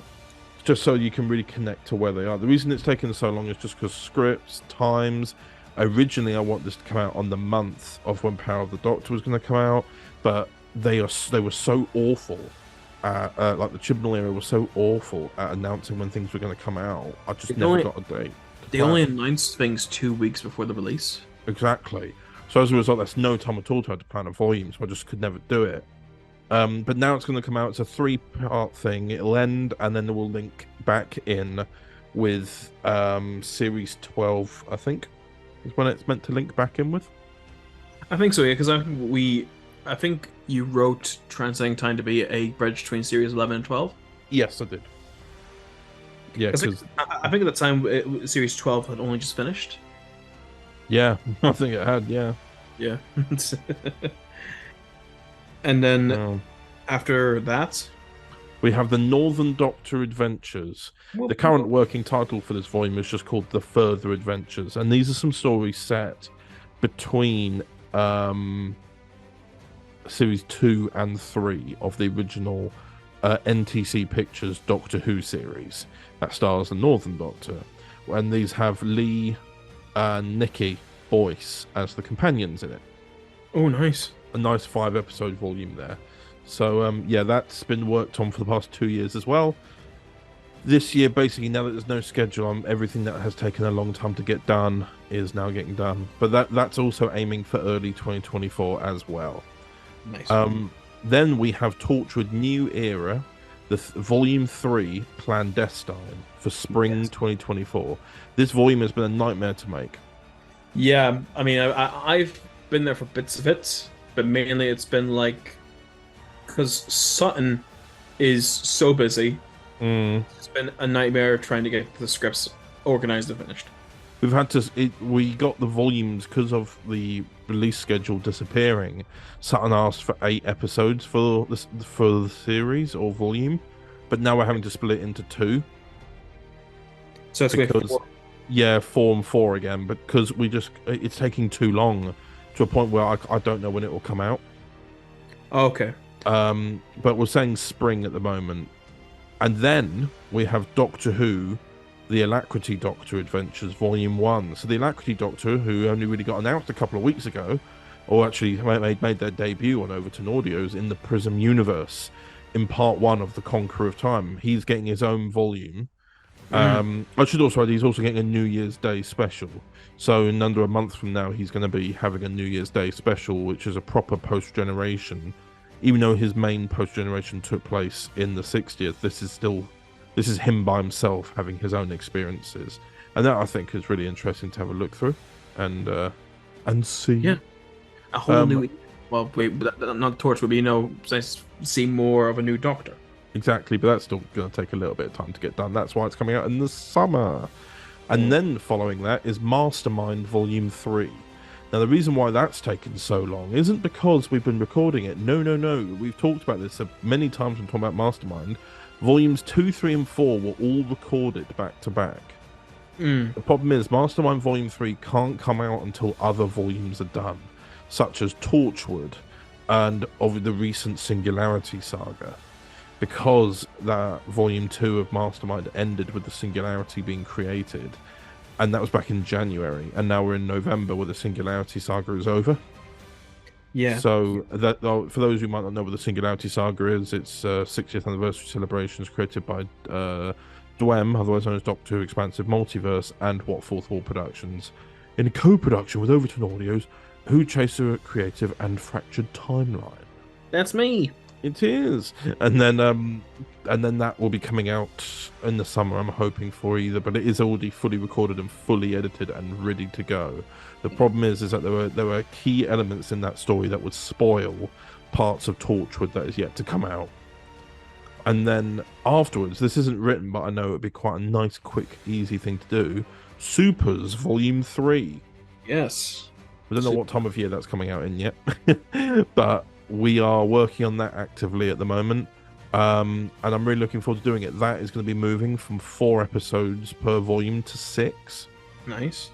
Just so you can really connect to where they are. The reason it's taken so long is just because scripts, times. Originally, I want this to come out on the month of when Power of the Doctor was going to come out, but they were so awful. Like the Chibnall era was so awful at announcing when things were going to come out. I just never got a date. They only announced things 2 weeks before the release. Exactly. So as a result, that's no time at all to have to plan a volume, so I just could never do it. But now it's going to come out. It's a 3-part thing. It'll end, and then it will link back in with Series 12, I think, is when it's meant to link back in with. I think so, yeah, because I think you wrote Transcending Time to be a bridge between Series 11 and 12. Yes, I did. Yeah, because I think at the time Series 12 had only just finished. Yeah, I think it had. Yeah. And then after that, we have the Northern Doctor Adventures. The current working title for this volume is just called The Further Adventures, and these are some stories set between Series 2 and 3 of the original NTC Pictures Doctor Who series that stars the Northern Doctor. And these have Lee, Nikki, Boyce as the companions in it. Oh, nice. A nice 5-episode volume there. So, yeah, that's been worked on for the past 2 years as well. This year, basically, now that there's no schedule, everything that has taken a long time to get done is now getting done. But that's also aiming for early 2024 as well. Nice. Then we have Torchwood New Era, the Volume 3, Clandestine, for spring 2024. This volume has been a nightmare to make. Yeah, I mean, I've been there for bits of it, but mainly it's been like, because Sutton is so busy, it's been a nightmare trying to get the scripts organized and finished. We've had to. We got the volumes because of the release schedule disappearing. Sutton asked for 8 episodes for the series or volume, but now we're having to split it into 2. So it's because 4. Yeah, 4 and 4 again, because it's taking too long to a point where I don't know when it will come out. Okay. But we're saying spring at the moment. And then we have Doctor Who, The Alacrity Doctor Adventures Volume 1. So The Alacrity Doctor, who only really got announced a couple of weeks ago, or actually made their debut on Overton Audios in the Prism universe in part 1 of The Conqueror of Time. He's getting his own volume. I should also add, he's also getting a New Year's Day special. So in under a month from now, he's going to be having a New Year's Day special, which is a proper post-generation. Even though his main post-generation took place in the 60th, this is him by himself having his own experiences. And that, I think, is really interesting to have a look through and see. Yeah. A whole new... Well, wait, not Torch, but, see more of a new Doctor. Exactly, but that's still going to take a little bit of time to get done. That's why it's coming out in the summer. And then following that is Mastermind Volume 3. Now, the reason why that's taken so long isn't because we've been recording it. No. We've talked about this many times when talking about Mastermind. Volumes 2, 3, and 4 were all recorded back to back. The problem is Mastermind Volume 3 can't come out until other volumes are done, such as Torchwood and of the recent Singularity saga. Because that Volume 2 of Mastermind ended with the Singularity being created, and that was back in January, and now we're in November where the Singularity saga is over. Yeah. So that, for those who might not know what the Singularity saga is, it's 60th anniversary celebrations created by Dwem, otherwise known as Doctor Who Expansive Multiverse, and What Fourth Wall Productions, in a co-production with Overton Audios, Who Chaser Creative, and Fractured Timeline. That's me. It is, and then that will be coming out in the summer. I'm hoping for either, but it is already fully recorded and fully edited and ready to go. The problem is that there were key elements in that story that would spoil parts of Torchwood that is yet to come out. And then afterwards, this isn't written, but I know it'd be quite a nice, quick, easy thing to do. Supers Volume 3. Yes. I don't know what time of year that's coming out in yet, but we are working on that actively at the moment, and I'm really looking forward to doing it. That is going to be moving from 4 episodes per volume to 6. Nice.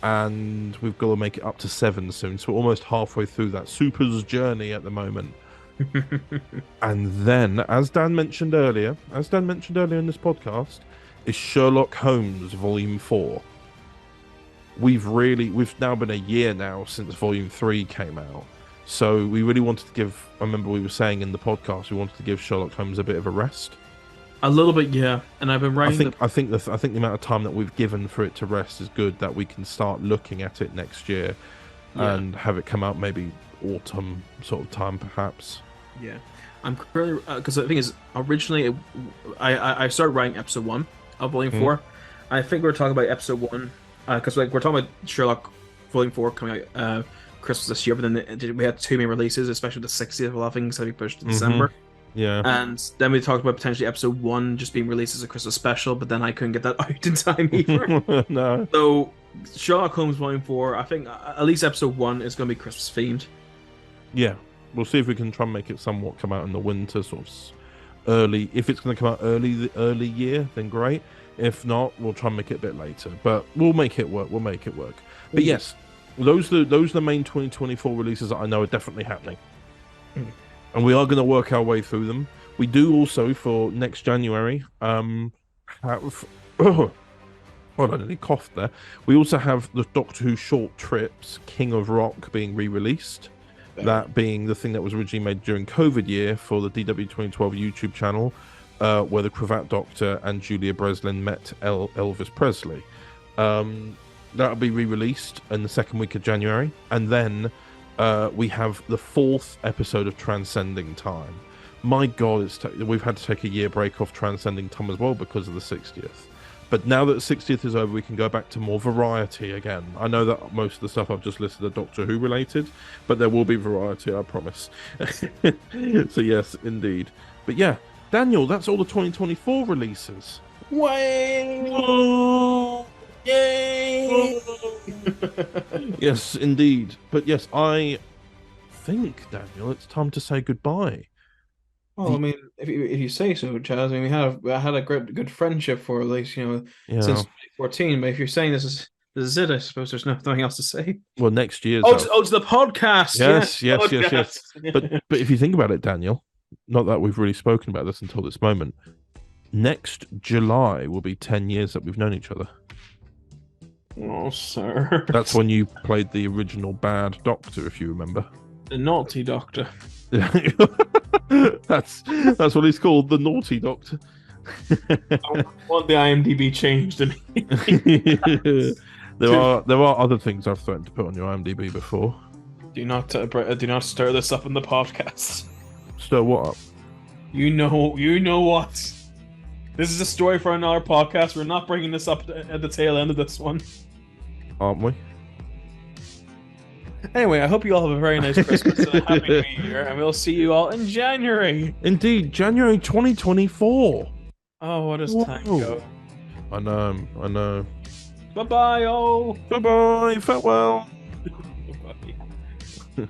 And we've got to make it up to 7 soon, so we're almost halfway through that Super's journey at the moment. And then, as Dan mentioned earlier in this podcast, is Sherlock Holmes Volume 4. We've now been a year now since Volume 3 came out. So we really wanted to give, I remember we were saying in the podcast, we wanted to give Sherlock Holmes a bit of a rest. A little bit, yeah. And I've been writing. I think the amount of time that we've given for it to rest is good. That we can start looking at it next year, and have it come out maybe autumn sort of time, perhaps. Yeah, I'm currently because the thing is, originally I started writing episode 1 of Volume 4. I think we're talking about episode 1 because we're talking about Sherlock Volume 4 coming out Christmas this year, but then we had 2 main releases, especially the 60th of a lot of things that we pushed to December. Yeah. And then we talked about potentially episode 1 just being released as a Christmas special, but then I couldn't get that out in time either. No. So Sherlock Holmes Volume 4, I think at least episode 1 is going to be Christmas themed. Yeah. We'll see if we can try and make it somewhat come out in the winter, sort of early. If it's going to come out early year, then great. If not, we'll try and make it a bit later. But we'll make it work. But yes, those are the main 2024 releases that I know are definitely happening. And we are going to work our way through them. We do also, for next January, have... Oh, I nearly coughed there. We also have the Doctor Who short trips, King of Rock, being re-released. That being the thing that was originally made during COVID year for the DW 2012 YouTube channel, where the Cravat Doctor and Julia Breslin met Elvis Presley. That'll be re-released in the second week of January. And then we have the 4th episode of Transcending Time. My God, we've had to take a year break off Transcending Time as well because of the 60th. But now that the 60th is over, we can go back to more variety again. I know that most of the stuff I've just listed are Doctor Who related, but there will be variety, I promise. So yes, indeed. But yeah, Daniel, that's all the 2024 releases. Way! Oh, yay! Yes, indeed. But yes, I think, Daniel, it's time to say goodbye. Well, I mean, if you say so, Chaz. I mean, we had a good friendship for at least since 2014. But if you're saying this is it, I suppose there's nothing else to say. Well, next year's to the podcast. Yes. But if you think about it, Daniel, not that we've really spoken about this until this moment. Next July will be 10 years that we've known each other. Oh, sir. That's when you played the original bad Doctor, if you remember. The naughty Doctor. That's what he's called, the naughty Doctor. I want the IMDb changed. There are other things I've threatened to put on your IMDb before. Do not stir this up in the podcast. Stir what up? You know what? This is a story for another podcast. We're not bringing this up at the tail end of this one, aren't we? Anyway, I hope you all have a very nice Christmas and a happy New Year, and we'll see you all in January. Indeed, January 2024. Oh, what does time go? I know. Bye-bye, all. Bye-bye, farewell. Bye-bye.